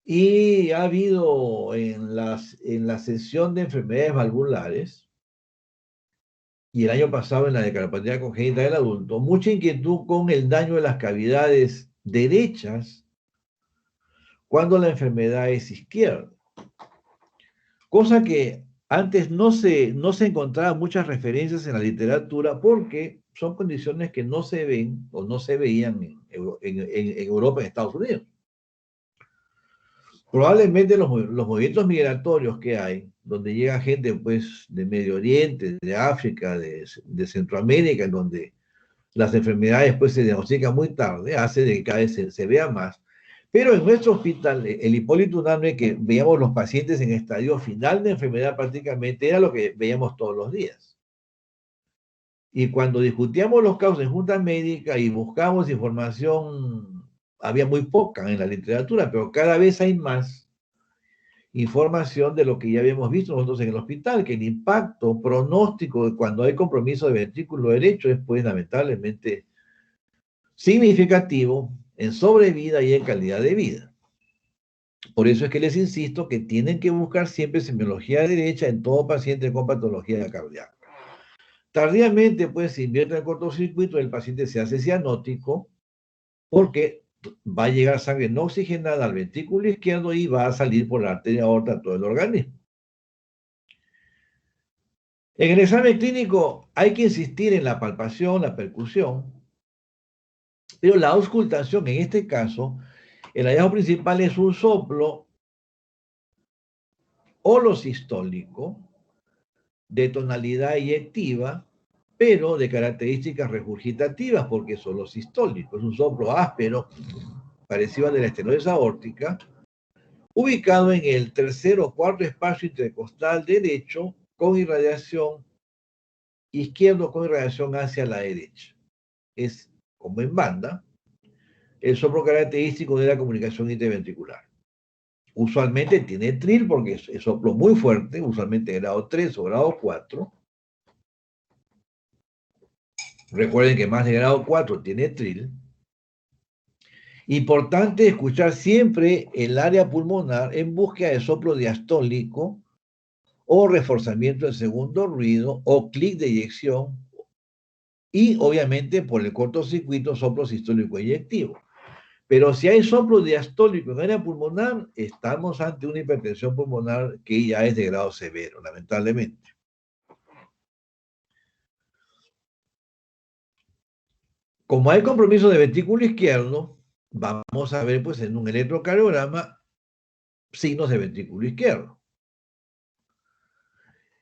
y ha habido en la sesión de enfermedades valvulares, y el año pasado en la de cardiopatía congénita del adulto, mucha inquietud con el daño de las cavidades derechas cuando la enfermedad es izquierda. Cosa que Antes no se encontraban muchas referencias en la literatura porque son condiciones que no se ven o no se veían en Europa, en Estados Unidos. Probablemente los movimientos migratorios que hay, donde llega gente pues de Medio Oriente, de África, de Centroamérica, en donde las enfermedades pues se diagnostican muy tarde, hace de que cada vez se vea más. Pero en nuestro hospital, el Hipólito Unanue, que veíamos los pacientes en estadio final de enfermedad prácticamente, era lo que veíamos todos los días. Y cuando discutíamos los casos en junta médica y buscamos información, había muy poca en la literatura, pero cada vez hay más información de lo que ya habíamos visto nosotros en el hospital, que el impacto pronóstico de cuando hay compromiso de ventrículo derecho es pues lamentablemente significativo en sobrevida y en calidad de vida. Por eso es que les insisto que tienen que buscar siempre semiología derecha en todo paciente con patología cardíaca. Tardíamente, pues, se invierte en el cortocircuito, el paciente se hace cianótico porque va a llegar sangre no oxigenada al ventrículo izquierdo y va a salir por la arteria aorta a todo el organismo. En el examen clínico hay que insistir en la palpación, la percusión, pero la auscultación, en este caso, el hallazgo principal es un soplo holosistólico de tonalidad eyectiva, pero de características regurgitativas, porque es holosistólico, es un soplo áspero, parecido al de la estenosis aórtica, ubicado en el tercer o cuarto espacio intercostal derecho con irradiación izquierdo con irradiación hacia la derecha. Es como en banda, el soplo característico de la comunicación interventricular. Usualmente tiene tril porque es soplo muy fuerte, usualmente grado 3 o grado 4. Recuerden que más de grado 4 tiene tril. Importante escuchar siempre el área pulmonar en búsqueda de soplo diastólico o reforzamiento del segundo ruido o clic de eyección y obviamente por el cortocircuito soplo sistólico eyectivo. Pero si hay soplo diastólico en área pulmonar, estamos ante una hipertensión pulmonar que ya es de grado severo, lamentablemente. Como hay compromiso de ventrículo izquierdo, vamos a ver pues en un electrocardiograma signos de ventrículo izquierdo.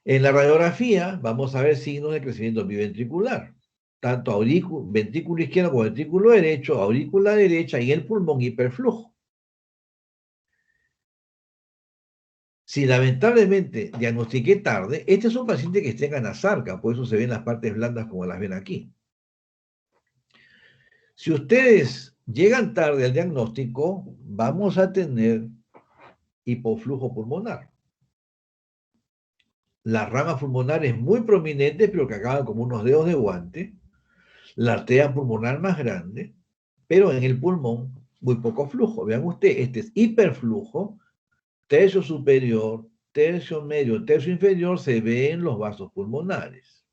En la radiografía vamos a ver signos de crecimiento biventricular, tanto ventrículo izquierdo como ventrículo derecho, aurícula derecha y el pulmón hiperflujo. Si lamentablemente diagnostiqué tarde, este es un paciente que está en anasarca, por eso se ven las partes blandas como las ven aquí. Si ustedes llegan tarde al diagnóstico, vamos a tener hipoflujo pulmonar. Las ramas pulmonares muy prominentes, pero que acaban como unos dedos de guante. La arteria pulmonar más grande, pero en el pulmón muy poco flujo. Vean ustedes, este es hiperflujo, tercio superior, tercio medio, tercio inferior, se ven los vasos pulmonares.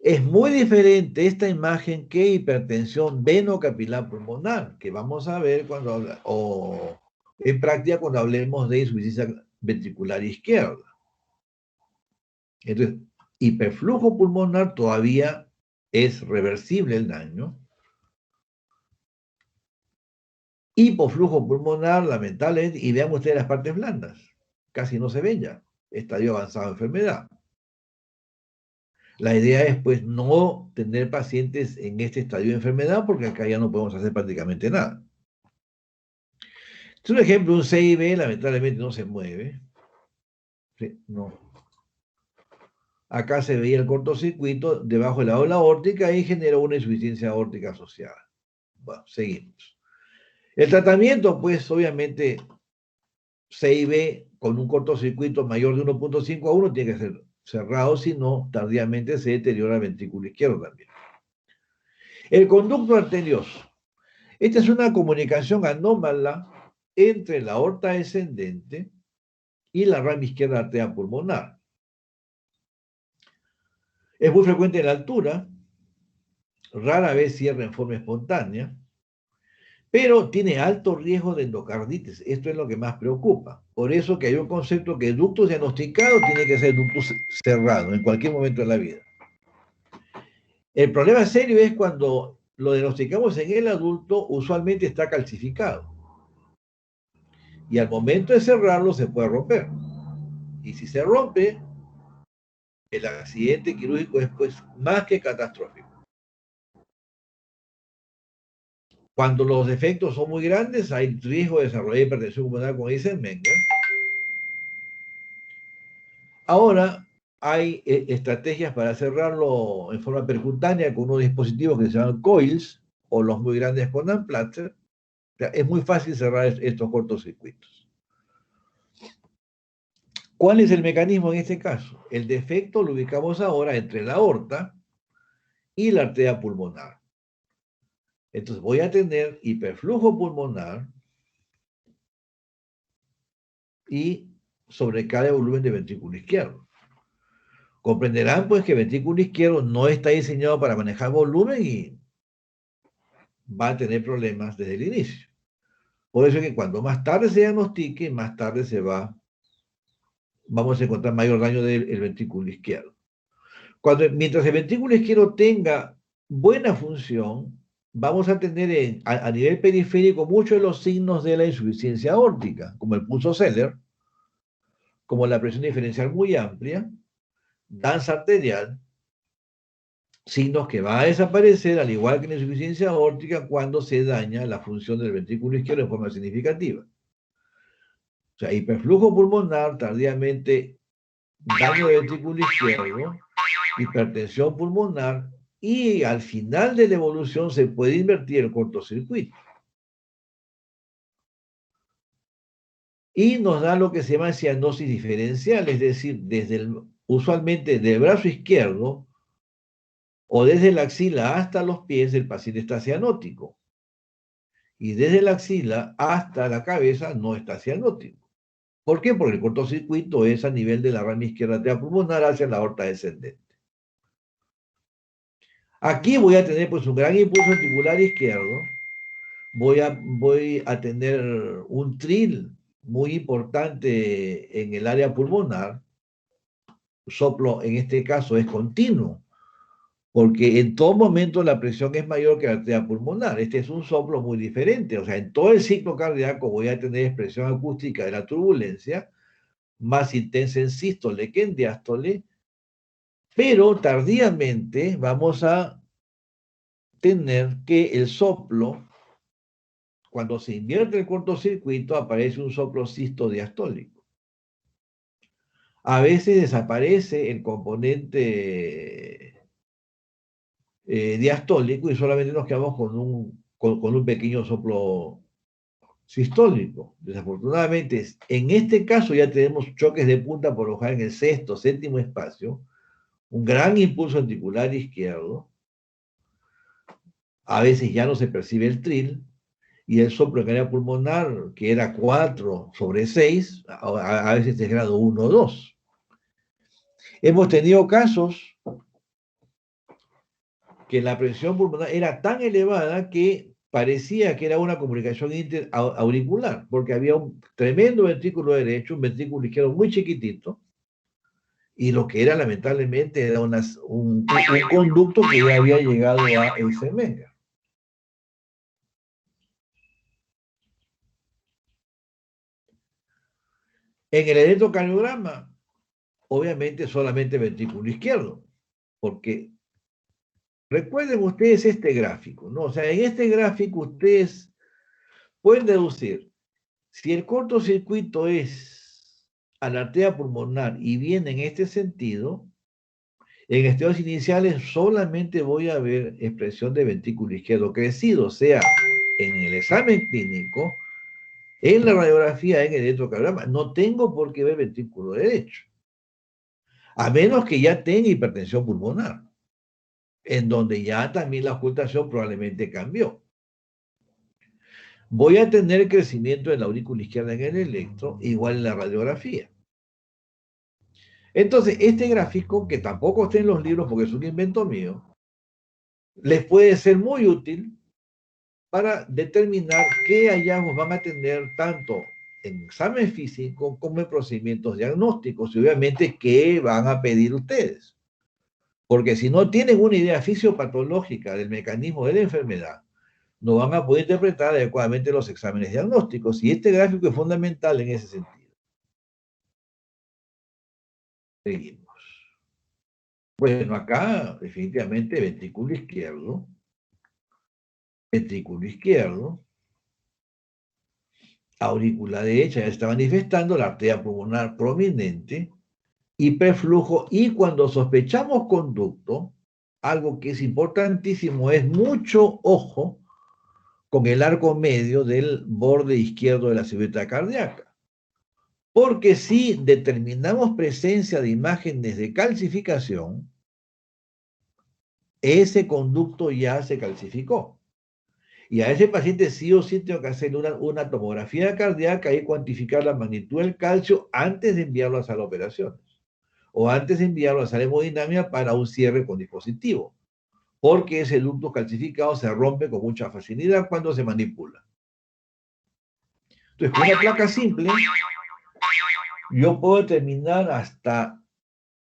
Es muy diferente esta imagen que hipertensión venocapilar pulmonar, que vamos a ver cuando o en práctica cuando hablemos de insuficiencia ventricular izquierda. Entonces, hiperflujo pulmonar todavía es reversible el daño. Hipoflujo pulmonar, lamentablemente, y vean ustedes las partes blandas, casi no se ven ya, estadio avanzado de enfermedad. La idea es, pues, no tener pacientes en este estadio de enfermedad porque acá ya no podemos hacer prácticamente nada. Es un ejemplo, un CIB, lamentablemente no se mueve. Sí, no. Acá se veía el cortocircuito debajo de la ola aórtica y generó una insuficiencia aórtica asociada. Bueno, seguimos. El tratamiento, pues, obviamente, CIB con un cortocircuito mayor de 1.5 a 1 tiene que ser cerrado, si no, tardíamente se deteriora el ventrículo izquierdo también. El conducto arterioso. Esta es una comunicación anómala entre la aorta descendente y la rama izquierda de la arteria pulmonar. Es muy frecuente en la altura, rara vez cierra en forma espontánea, pero tiene alto riesgo de endocarditis. Esto es lo que más preocupa. Por eso que hay un concepto que ducto diagnosticado tiene que ser ducto cerrado en cualquier momento de la vida. El problema serio es cuando lo diagnosticamos en el adulto, usualmente está calcificado. Y al momento de cerrarlo se puede romper. Y si se rompe, el accidente quirúrgico es pues más que catastrófico. Cuando los defectos son muy grandes, hay riesgo de desarrollar hipertensión pulmonar, como dice Menger. Ahora hay estrategias para cerrarlo en forma percutánea con unos dispositivos que se llaman coils o los muy grandes con Amplatzer. O sea, es muy fácil cerrar estos cortocircuitos. ¿Cuál es el mecanismo en este caso? El defecto lo ubicamos ahora entre la aorta y la arteria pulmonar. Entonces voy a tener hiperflujo pulmonar y sobrecarga de volumen de ventrículo izquierdo. Comprenderán pues que el ventrículo izquierdo no está diseñado para manejar volumen y va a tener problemas desde el inicio. Por eso es que cuando más tarde se diagnostique, más tarde vamos a encontrar mayor daño del ventrículo izquierdo. Mientras el ventrículo izquierdo tenga buena función, vamos a tener a nivel periférico muchos de los signos de la insuficiencia aórtica, como el pulso Zeller, como la presión diferencial muy amplia, danza arterial, signos que va a desaparecer, al igual que en la insuficiencia aórtica, cuando se daña la función del ventrículo izquierdo de forma significativa. O sea, hiperflujo pulmonar, tardíamente daño del ventrículo izquierdo, hipertensión pulmonar, y al final de la evolución se puede invertir el cortocircuito. Y nos da lo que se llama cianosis diferencial, es decir, usualmente del brazo izquierdo o desde la axila hasta los pies el paciente está cianótico. Y desde la axila hasta la cabeza no está cianótico. ¿Por qué? Porque el cortocircuito es a nivel de la rama izquierda pulmonar hacia la aorta descendente. Aquí voy a tener pues un gran impulso articular izquierdo, voy a tener un tril muy importante en el área pulmonar, soplo en este caso es continuo, porque en todo momento la presión es mayor que la arteria pulmonar. Este es un soplo muy diferente, o sea, en todo el ciclo cardíaco voy a tener expresión acústica de la turbulencia, más intensa en sístole que en diástole, pero tardíamente vamos a tener que el soplo, cuando se invierte el cortocircuito, aparece un soplo sistodiastólico. A veces desaparece el componente diastólico y solamente nos quedamos con un pequeño soplo sistólico. Desafortunadamente, en este caso ya tenemos choques de punta por hoja en el sexto, séptimo espacio, un gran impulso articular izquierdo, a veces ya no se percibe el tril, y el soplo en área pulmonar, que era 4/6, a veces es grado 1 o 2. Hemos tenido casos que la presión pulmonar era tan elevada que parecía que era una comunicación interauricular, porque había un tremendo ventrículo derecho, un ventrículo izquierdo muy chiquitito, y lo que era lamentablemente era un conducto que ya había llegado a Eisenmenger. En el electrocardiograma, obviamente solamente ventrículo izquierdo, porque recuerden ustedes este gráfico, ¿no? O sea, en este gráfico ustedes pueden deducir si el cortocircuito es a la arteria pulmonar y viene en este sentido, en estados iniciales solamente voy a ver expresión de ventrículo izquierdo crecido, o sea, en el examen clínico, en la radiografía, en el electrocardiograma, no tengo por qué ver ventrículo derecho, a menos que ya tenga hipertensión pulmonar, en donde ya también la ocultación probablemente cambió. Voy a tener crecimiento de la aurícula izquierda en el electro, igual en la radiografía. Entonces, este gráfico, que tampoco está en los libros porque es un invento mío, les puede ser muy útil para determinar qué hallazgos van a tener tanto en examen físico como en procedimientos diagnósticos y obviamente qué van a pedir ustedes. Porque si no tienen una idea fisiopatológica del mecanismo de la enfermedad, no van a poder interpretar adecuadamente los exámenes diagnósticos. Y este gráfico es fundamental en ese sentido. Seguimos. Bueno, acá definitivamente ventrículo izquierdo, aurícula derecha ya está manifestando la arteria pulmonar prominente, hiperflujo y cuando sospechamos conducto, algo que es importantísimo es mucho ojo con el arco medio del borde izquierdo de la silueta cardíaca. Porque si determinamos presencia de imágenes de calcificación, ese conducto ya se calcificó. Y a ese paciente sí o sí tengo que hacer una tomografía cardíaca y cuantificar la magnitud del calcio antes de enviarlo a sala de operaciones o antes de enviarlo a sala de hemodinámica para un cierre con dispositivo, porque ese ducto calcificado se rompe con mucha facilidad cuando se manipula. Entonces, con una placa simple, yo puedo determinar hasta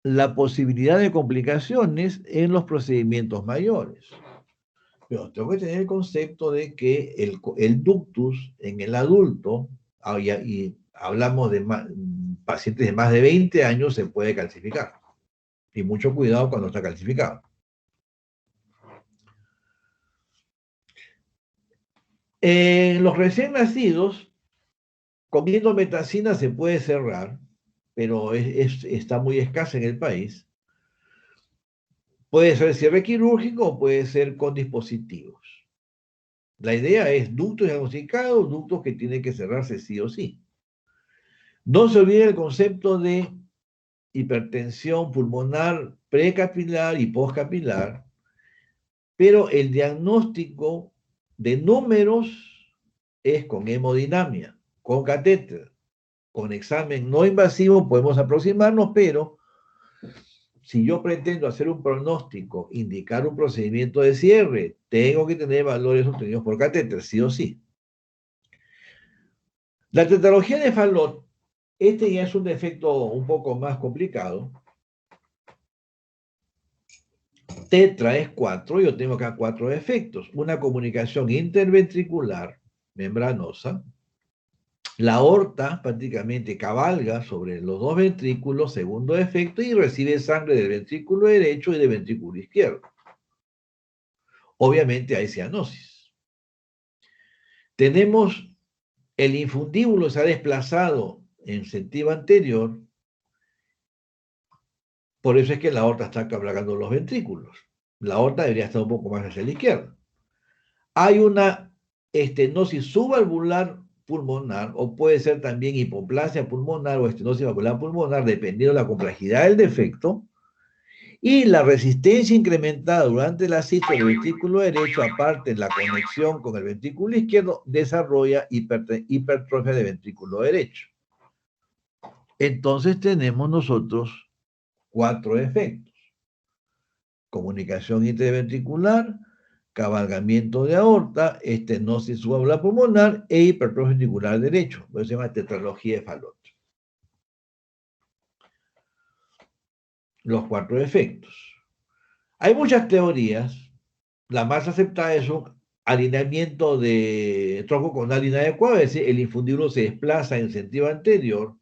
la posibilidad de complicaciones en los procedimientos mayores. Pero tengo que tener el concepto de que el ductus en el adulto, y hablamos de pacientes de más de 20 años, se puede calcificar. Y mucho cuidado cuando está calcificado. En los recién nacidos, con indometacina se puede cerrar, pero está muy escasa en el país. Puede ser cierre quirúrgico o puede ser con dispositivos. La idea es ductos diagnosticados, ductos que tienen que cerrarse sí o sí. No se olvide el concepto de hipertensión pulmonar precapilar y postcapilar, pero el diagnóstico de números es con hemodinamia, con catéter, con examen no invasivo podemos aproximarnos, pero si yo pretendo hacer un pronóstico, indicar un procedimiento de cierre, tengo que tener valores obtenidos por catéter, sí o sí. La tetralogía de Fallot, este ya es un defecto un poco más complicado. Tetra es 4, yo tengo acá 4 efectos. Una comunicación interventricular membranosa. La aorta prácticamente cabalga sobre los dos ventrículos, segundo efecto, y recibe sangre del ventrículo derecho y del ventrículo izquierdo. Obviamente hay cianosis. Tenemos el infundíbulo se ha desplazado en sentido anterior, por eso es que la aorta está cabalgando los ventrículos. La aorta debería estar un poco más hacia la izquierda. Hay una estenosis subvalvular pulmonar, o puede ser también hipoplasia pulmonar o estenosis valvular pulmonar, dependiendo de la complejidad del defecto, y la resistencia incrementada durante la asistol del ventrículo derecho, aparte de la conexión con el ventrículo izquierdo, desarrolla hipertrofia del ventrículo derecho. Entonces tenemos nosotros 4 efectos: comunicación interventricular, cabalgamiento de aorta, estenosis subvalvular pulmonar e hipertrofia ventricular derecho. Por eso se llama tetralogía de Fallot. Los 4 efectos. Hay muchas teorías. La más aceptada es un alineamiento de tronco conal inadecuado, es decir, el infundíbulo se desplaza en sentido anterior.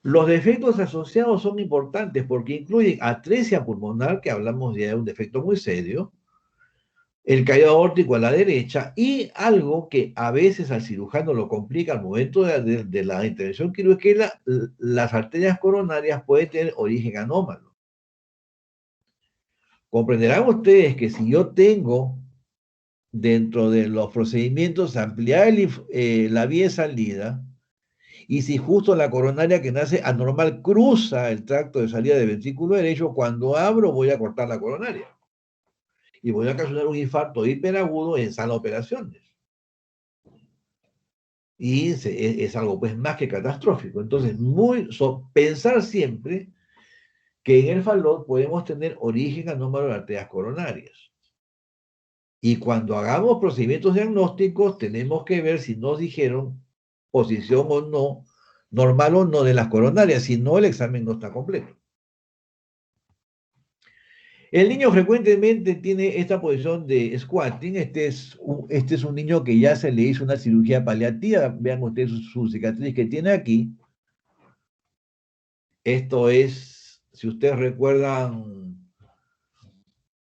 Los defectos asociados son importantes porque incluyen atresia pulmonar, que hablamos ya de un defecto muy serio, el caído aórtico a la derecha y algo que a veces al cirujano lo complica al momento de la intervención quirúrgica, las arterias coronarias pueden tener origen anómalo. Comprenderán ustedes que si yo tengo dentro de los procedimientos ampliar la vía de salida, y si justo la coronaria que nace anormal cruza el tracto de salida del ventrículo derecho, cuando abro voy a cortar la coronaria y voy a ocasionar un infarto hiperagudo en sala de operaciones. Y es algo pues más que catastrófico. Entonces, pensar siempre que en el Fallot podemos tener origen anómalo de arterias coronarias. Y cuando hagamos procedimientos diagnósticos, tenemos que ver si nos dijeron posición o no, normal o no de las coronarias, si no el examen no está completo. El niño frecuentemente tiene esta posición de squatting. Este es un niño que ya se le hizo una cirugía paliativa. Vean ustedes su cicatriz que tiene aquí. Esto es, si ustedes recuerdan,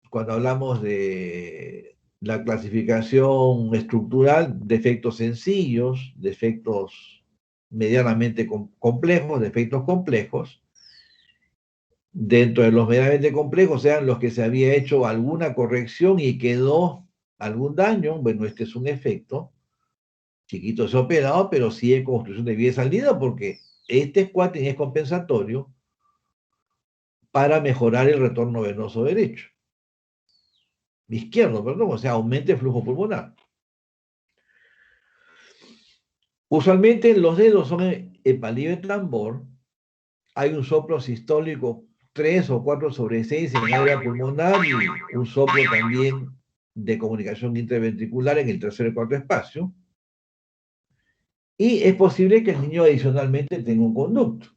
cuando hablamos de la clasificación estructural, defectos sencillos, defectos medianamente complejos, defectos complejos. Dentro de los medianamente complejos sean los que se había hecho alguna corrección y quedó algún daño. Bueno, este es un efecto. Chiquito se ha operado, pero sí es construcción de vía salida porque este squatting es compensatorio para mejorar el retorno venoso derecho. Izquierdo, perdón, o sea, aumente el flujo pulmonar. Usualmente los dedos son el palillo de tambor. Hay un soplo sistólico 3 o 4/6 en el área pulmonar y un soplo también de comunicación interventricular en el tercer y cuarto espacio. Y es posible que el niño adicionalmente tenga un conducto.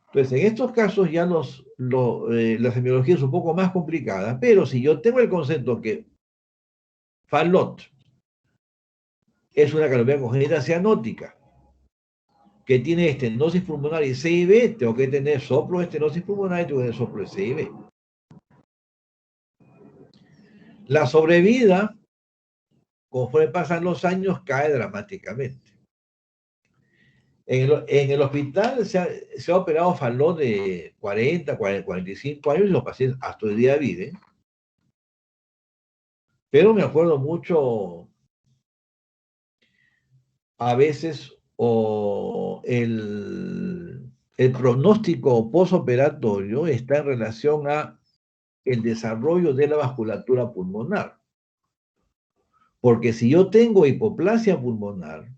Entonces, en estos casos ya la semiología es un poco más complicada, pero si yo tengo el concepto que Fallot es una calopea congénita cianótica, que tiene estenosis pulmonar y CIB, tengo que tener soplo de estenosis pulmonar y tengo que tener soplo de CIB. La sobrevida, conforme pasan los años, cae dramáticamente. En el hospital se ha operado Fallot de 40, 45 años y los pacientes hasta hoy día viven. Pero me acuerdo mucho, a veces, el pronóstico posoperatorio está en relación a el desarrollo de la vasculatura pulmonar. Porque si yo tengo hipoplasia pulmonar,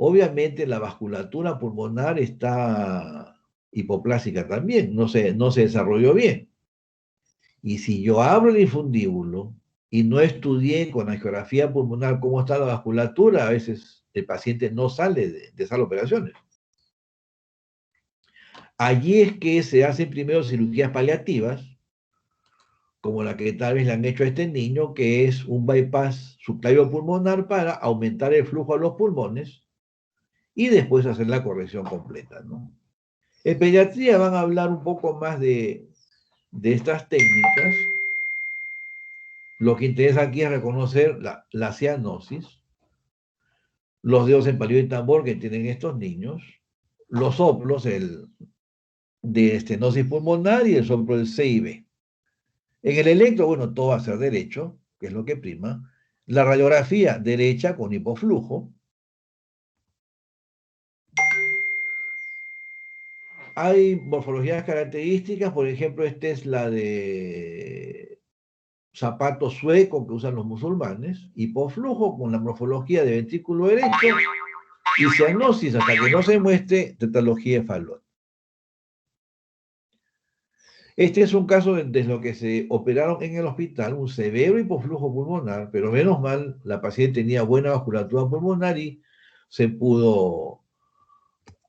obviamente la vasculatura pulmonar está hipoplásica también, no se desarrolló bien. Y si yo abro el infundíbulo y no estudié con la geografía pulmonar cómo está la vasculatura, a veces el paciente no sale de esas operaciones. Allí es que se hacen primero cirugías paliativas, como la que tal vez le han hecho a este niño, que es un bypass subclavio pulmonar para aumentar el flujo a los pulmones y después hacer la corrección completa, ¿no? En pediatría van a hablar un poco más de estas técnicas. Lo que interesa aquí es reconocer la cianosis, los dedos en palillo y tambor que tienen estos niños, los soplos de estenosis pulmonar y el soplo del CIB. En el electro, bueno, todo va a ser derecho, que es lo que prima. La radiografía derecha con hipoflujo. Hay morfologías características, por ejemplo, esta es la de zapato sueco que usan los musulmanes, hipoflujo con la morfología de ventrículo derecho y cianosis hasta que no se muestre tetralogía de Fallot. Este es un caso de lo que se operaron en el hospital, un severo hipoflujo pulmonar, pero menos mal, la paciente tenía buena vasculatura pulmonar y se pudo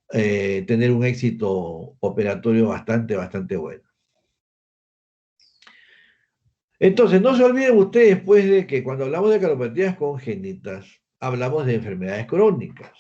tener un éxito operatorio bastante bueno. Entonces, no se olviden ustedes, pues, de que cuando hablamos de calopatías congénitas, hablamos de enfermedades crónicas.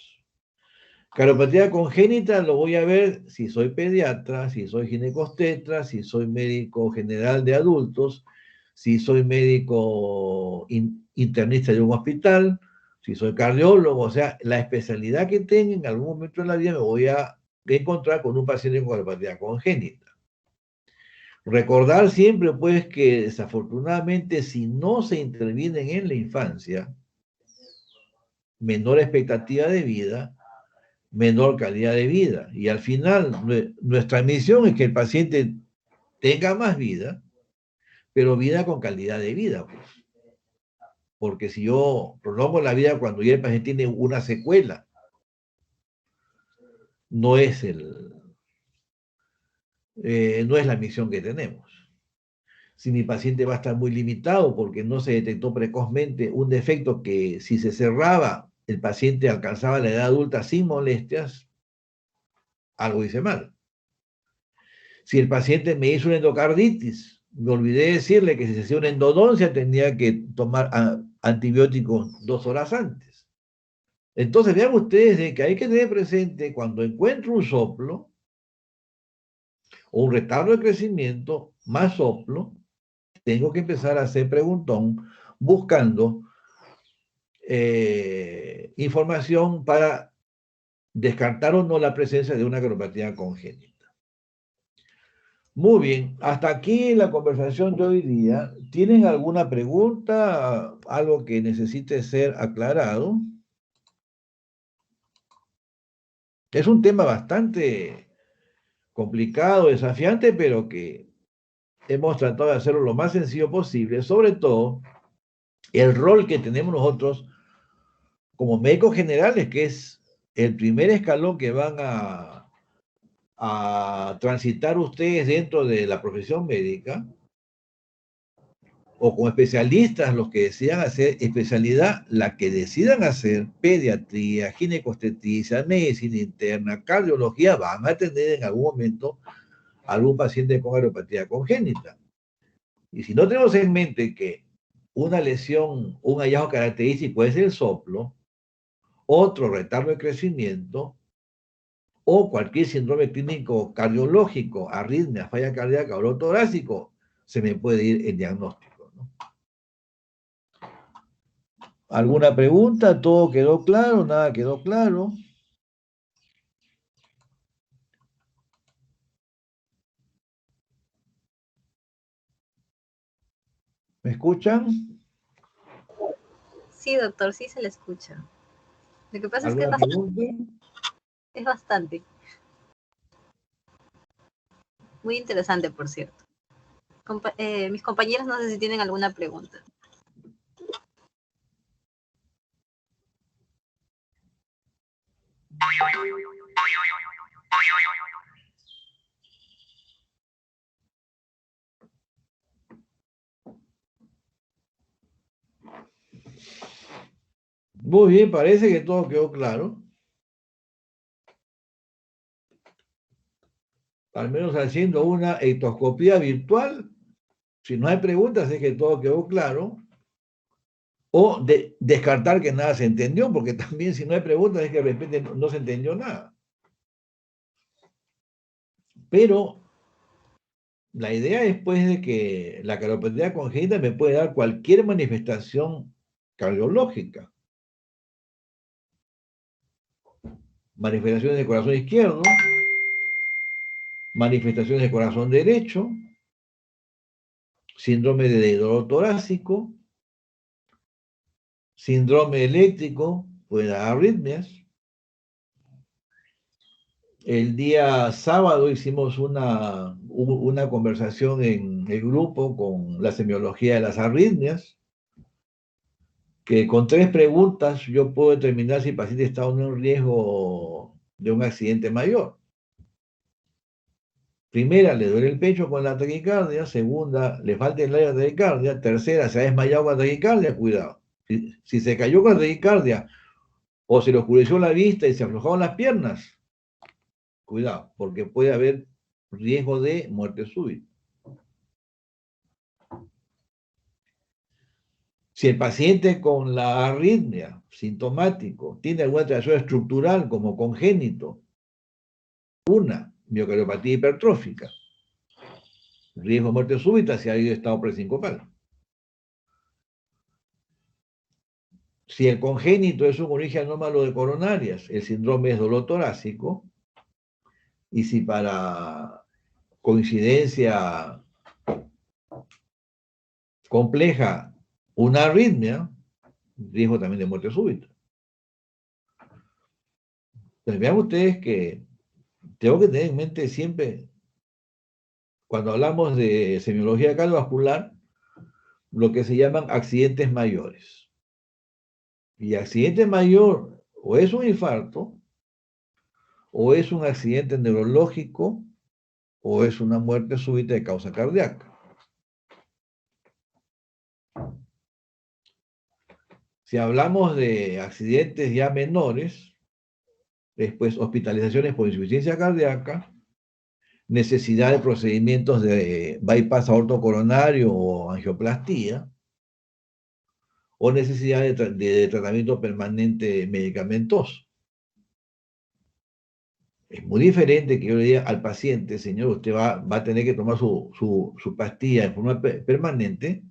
Calopatía congénita lo voy a ver si soy pediatra, si soy ginecostetra, si soy médico general de adultos, si soy médico internista de un hospital, si soy cardiólogo, o sea, la especialidad que tenga en algún momento de la vida me voy a encontrar con un paciente con calopatía congénita. Recordar siempre, pues, que desafortunadamente si no se intervienen en la infancia, menor expectativa de vida, menor calidad de vida. Y al final, nuestra misión es que el paciente tenga más vida, pero vida con calidad de vida, pues. Porque si yo prolongo la vida cuando ya el paciente tiene una secuela, no es no es la misión que tenemos. si mi paciente va a estar muy limitado porque no se detectó precozmente un defecto que si se cerraba, el paciente alcanzaba la edad adulta sin molestias, algo hice mal. Si el paciente me hizo una endocarditis, me olvidé decirle que si se hacía una endodoncia tenía que tomar antibióticos 2 horas antes. Entonces vean ustedes de que hay que tener presente cuando encuentro un soplo o un retardo de crecimiento más soplo, tengo que empezar a hacer preguntón buscando información para descartar o no la presencia de una acropatía congénita. Muy bien, hasta aquí la conversación de hoy día. ¿Tienen alguna pregunta, algo que necesite ser aclarado? Es un tema bastante complicado, desafiante, pero que hemos tratado de hacerlo lo más sencillo posible, sobre todo el rol que tenemos nosotros como médicos generales, que es el primer escalón que van a transitar ustedes dentro de la profesión médica, o como especialistas, los que decidan hacer especialidad, la que decidan hacer, pediatría, ginecobstetricia, medicina interna, cardiología, van a tener en algún momento algún paciente con aeropatía congénita. Y si no tenemos en mente que una lesión, un hallazgo característico es el soplo, otro retardo de crecimiento, o cualquier síndrome clínico cardiológico, arritmia, falla cardíaca o torácico, se me puede ir el diagnóstico, ¿no? ¿Alguna pregunta? ¿Todo quedó claro? ¿Nada quedó claro? ¿Me escuchan? Sí, doctor, sí se le escucha. Lo que pasa es que ¿Alguna pregunta? es bastante. Muy interesante, por cierto. Mis compañeros no sé si tienen alguna pregunta. Muy bien, parece que todo quedó claro. Al menos haciendo una ectoscopía virtual, si no hay preguntas es que todo quedó claro. O descartar que nada se entendió, porque también si no hay preguntas es que de repente no se entendió nada. Pero la idea es pues de que la cardiopatía congénita me puede dar cualquier manifestación cardiológica. Manifestaciones de corazón izquierdo, manifestaciones de corazón derecho, síndrome de dolor torácico, síndrome eléctrico, puede dar arritmias. El día sábado hicimos una conversación en el grupo con la semiología de las arritmias, que con 3 preguntas yo puedo determinar si el paciente está o no en riesgo de un accidente mayor. Primera, le duele el pecho con la taquicardia. Segunda, le falta el aire de taquicardia. Tercera, se ha desmayado con taquicardia. Cuidado. Si se cayó con taquicardia o se le oscureció la vista y se aflojaron las piernas, cuidado, porque puede haber riesgo de muerte súbita. Si el paciente con la arritmia sintomático tiene alguna alteración estructural como congénito, una miocardiopatía hipertrófica, riesgo de muerte súbita si ha habido estado presincopal. Si el congénito es un origen anómalo de coronarias, el síndrome es dolor torácico, y si para coincidencia compleja una arritmia, riesgo también de muerte súbita. Entonces vean ustedes que tengo que tener en mente siempre, cuando hablamos de semiología cardiovascular, lo que se llaman accidentes mayores. Y accidente mayor o es un infarto, o es un accidente neurológico, o es una muerte súbita de causa cardíaca. Si hablamos de accidentes ya menores, después hospitalizaciones por insuficiencia cardíaca, necesidad de procedimientos de bypass aortocoronario o angioplastía, o necesidad de tratamiento permanente medicamentoso. Es muy diferente que yo le diga al paciente, señor, usted va a tener que tomar su pastilla en forma permanente,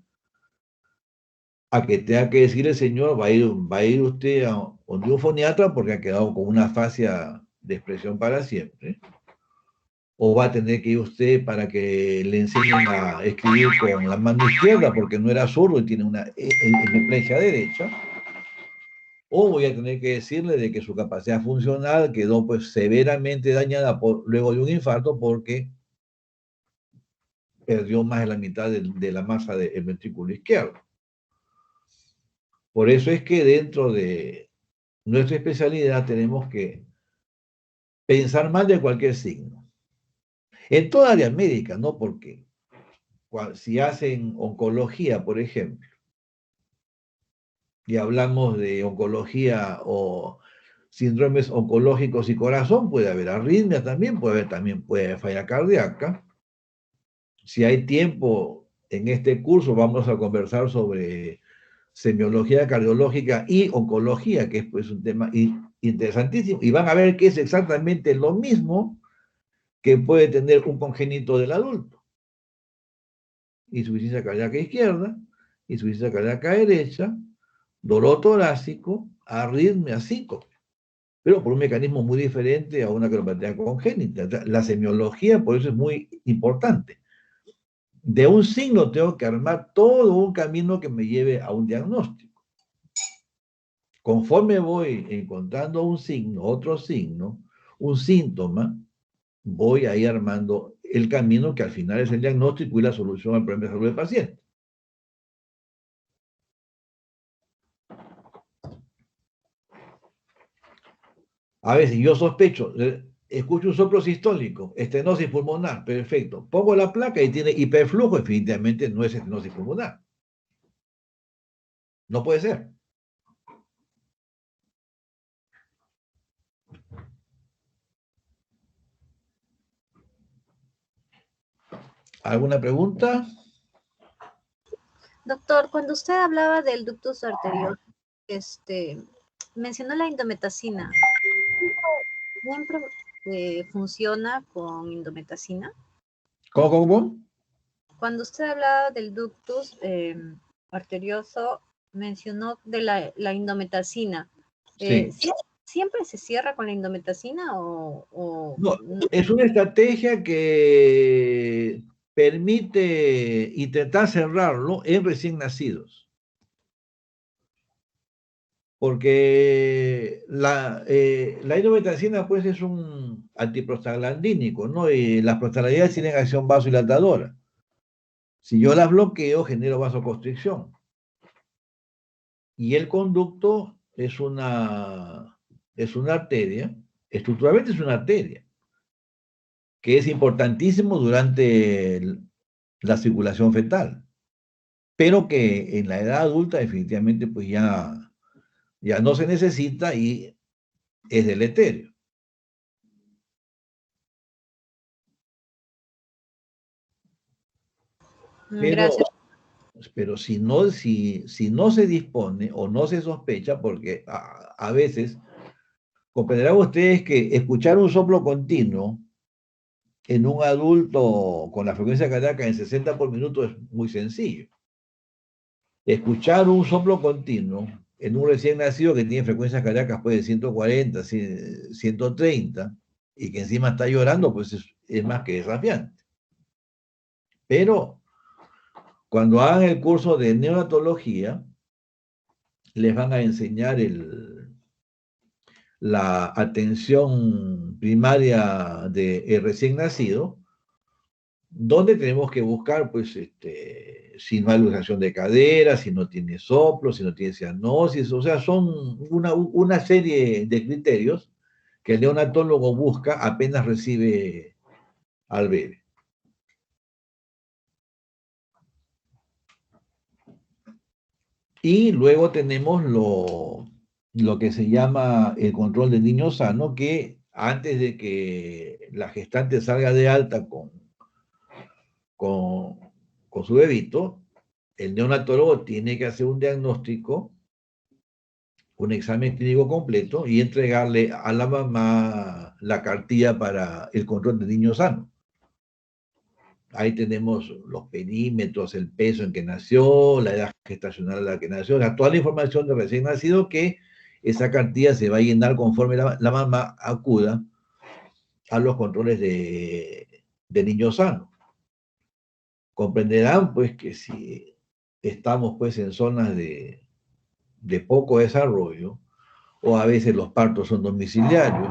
a que tenga que decirle, señor, va a ir usted a un foniatra porque ha quedado con una fascia de expresión para siempre, o va a tener que ir usted para que le enseñen a escribir con la mano izquierda porque no era zurdo y tiene una hemiplegia derecha, o voy a tener que decirle de que su capacidad funcional quedó pues severamente dañada luego de un infarto porque perdió más de la mitad de la masa del ventrículo izquierdo. Por eso es que dentro de nuestra especialidad tenemos que pensar mal de cualquier signo. En toda área médica, ¿no? Porque si hacen oncología, por ejemplo, y hablamos de oncología o síndromes oncológicos y corazón, puede haber arritmia también puede haber falla cardíaca. Si hay tiempo en este curso, vamos a conversar sobre semiología cardiológica y oncología, que es pues un tema interesantísimo, y van a ver que es exactamente lo mismo que puede tener un congénito del adulto. Insuficiencia cardíaca izquierda, insuficiencia cardíaca derecha, dolor torácico, arritmia, síncope, pero por un mecanismo muy diferente a una cardiopatia congénita. La semiología, por eso es muy importante. De un signo tengo que armar todo un camino que me lleve a un diagnóstico. Conforme voy encontrando un signo, otro signo, un síntoma, voy a ir armando el camino que al final es el diagnóstico y la solución al problema de salud del paciente. A veces yo sospecho, escucho un soplo sistólico, estenosis pulmonar, perfecto. Pongo la placa y tiene hiperflujo, definitivamente no es estenosis pulmonar. No puede ser. ¿Alguna pregunta? Doctor, cuando usted hablaba del ductus arterioso, mencionó la indometacina. ¿Siempre funciona con indometacina? ¿Cómo? Cuando usted hablaba del ductus arterioso, mencionó de la indometacina. Sí. ¿Siempre se cierra con la indometacina o No, no? es una estrategia que permite intentar cerrarlo en recién nacidos. Porque la indometacina pues es un antiprostaglandínico, ¿no? Y las prostaglandinas tienen acción vasodilatadora. Si yo las bloqueo, genero vasoconstricción. Y el conducto es una arteria, estructuralmente es una arteria, que es importantísimo durante la circulación fetal, pero que en la edad adulta definitivamente pues ya no se necesita y es deleterio. Pero, Gracias. pero si no se dispone o no se sospecha, porque a veces comprenderán ustedes que escuchar un soplo continuo en un adulto con la frecuencia cardíaca en 60 por minuto es muy sencillo. Escuchar un soplo continuo en un recién nacido que tiene frecuencias cardíacas pues, de 140, 130, y que encima está llorando, pues es más que desafiante. Pero cuando hagan el curso de neonatología, les van a enseñar la atención primaria del recién nacido, donde tenemos que buscar, pues, si no hay luxación de cadera, si no tiene soplo, si no tiene cianosis, o sea, son una serie de criterios que el neonatólogo busca apenas recibe al bebé. Y luego tenemos lo que se llama el control del niño sano, que antes de que la gestante salga de alta con, con su bebito, el neonatólogo tiene que hacer un diagnóstico, un examen clínico completo y entregarle a la mamá la cartilla para el control del niño sano. Ahí tenemos los perímetros, el peso en que nació, la edad gestacional a la que nació, toda la información de recién nacido, que esa cartilla se va a llenar conforme la mamá acuda a los controles de niño sano. Comprenderán pues que si estamos pues en zonas de poco desarrollo, o a veces los partos son domiciliarios,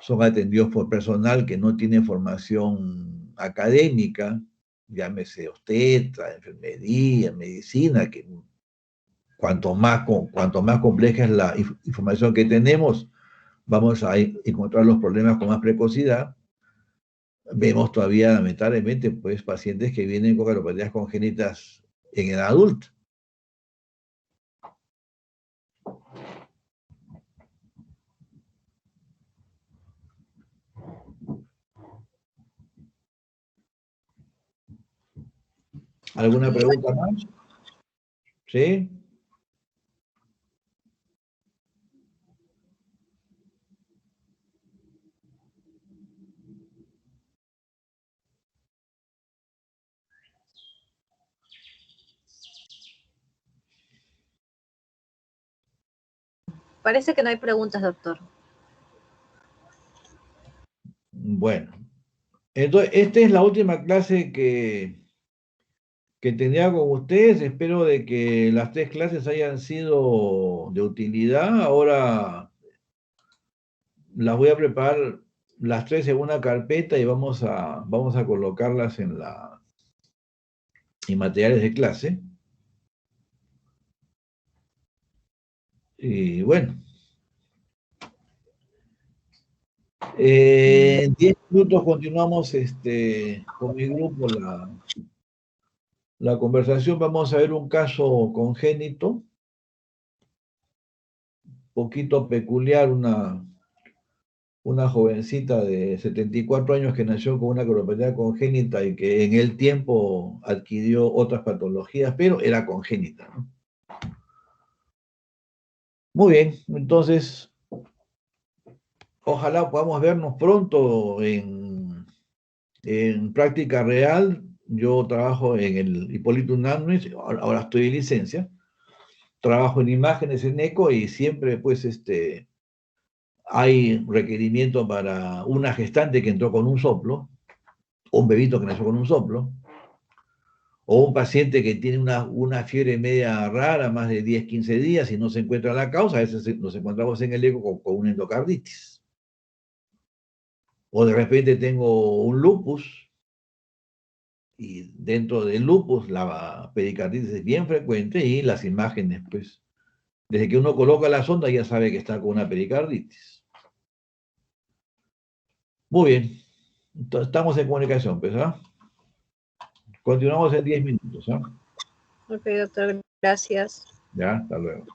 son atendidos por personal que no tiene formación académica, llámese obstetra, enfermería, medicina, que cuanto más compleja es la información que tenemos, vamos a encontrar los problemas con más precocidad. Vemos todavía, lamentablemente, pues, pacientes que vienen con cardiopatías congénitas en edad adulta. ¿Alguna pregunta más? ¿Sí? Parece que no hay preguntas, doctor. Bueno, entonces, esta es la última clase que tenía con ustedes. Espero de que las 3 clases hayan sido de utilidad. Ahora las voy a preparar las 3 en una carpeta y vamos a colocarlas en materiales de clase. Y bueno, en 10 minutos continuamos con mi grupo la conversación. Vamos a ver un caso congénito, poquito peculiar, una jovencita de 74 años que nació con una cardiopatia congénita y que en el tiempo adquirió otras patologías, pero era congénita, ¿no? Muy bien, entonces, ojalá podamos vernos pronto en práctica real. Yo trabajo en el Hipólito Unanue, ahora estoy en licencia, trabajo en imágenes en eco y siempre pues hay requerimiento para una gestante que entró con un soplo, o un bebito que nació con un soplo, o un paciente que tiene una fiebre media rara, más de 10, 15 días y no se encuentra la causa. A veces nos encontramos en el eco con una endocarditis. O de repente tengo un lupus y dentro del lupus la pericarditis es bien frecuente y las imágenes, pues, desde que uno coloca la sonda ya sabe que está con una pericarditis. Muy bien, entonces, estamos en comunicación, pues, ¿ah? Continuamos en 10 minutos, ¿ah? Ok, doctor, gracias. Ya, hasta luego.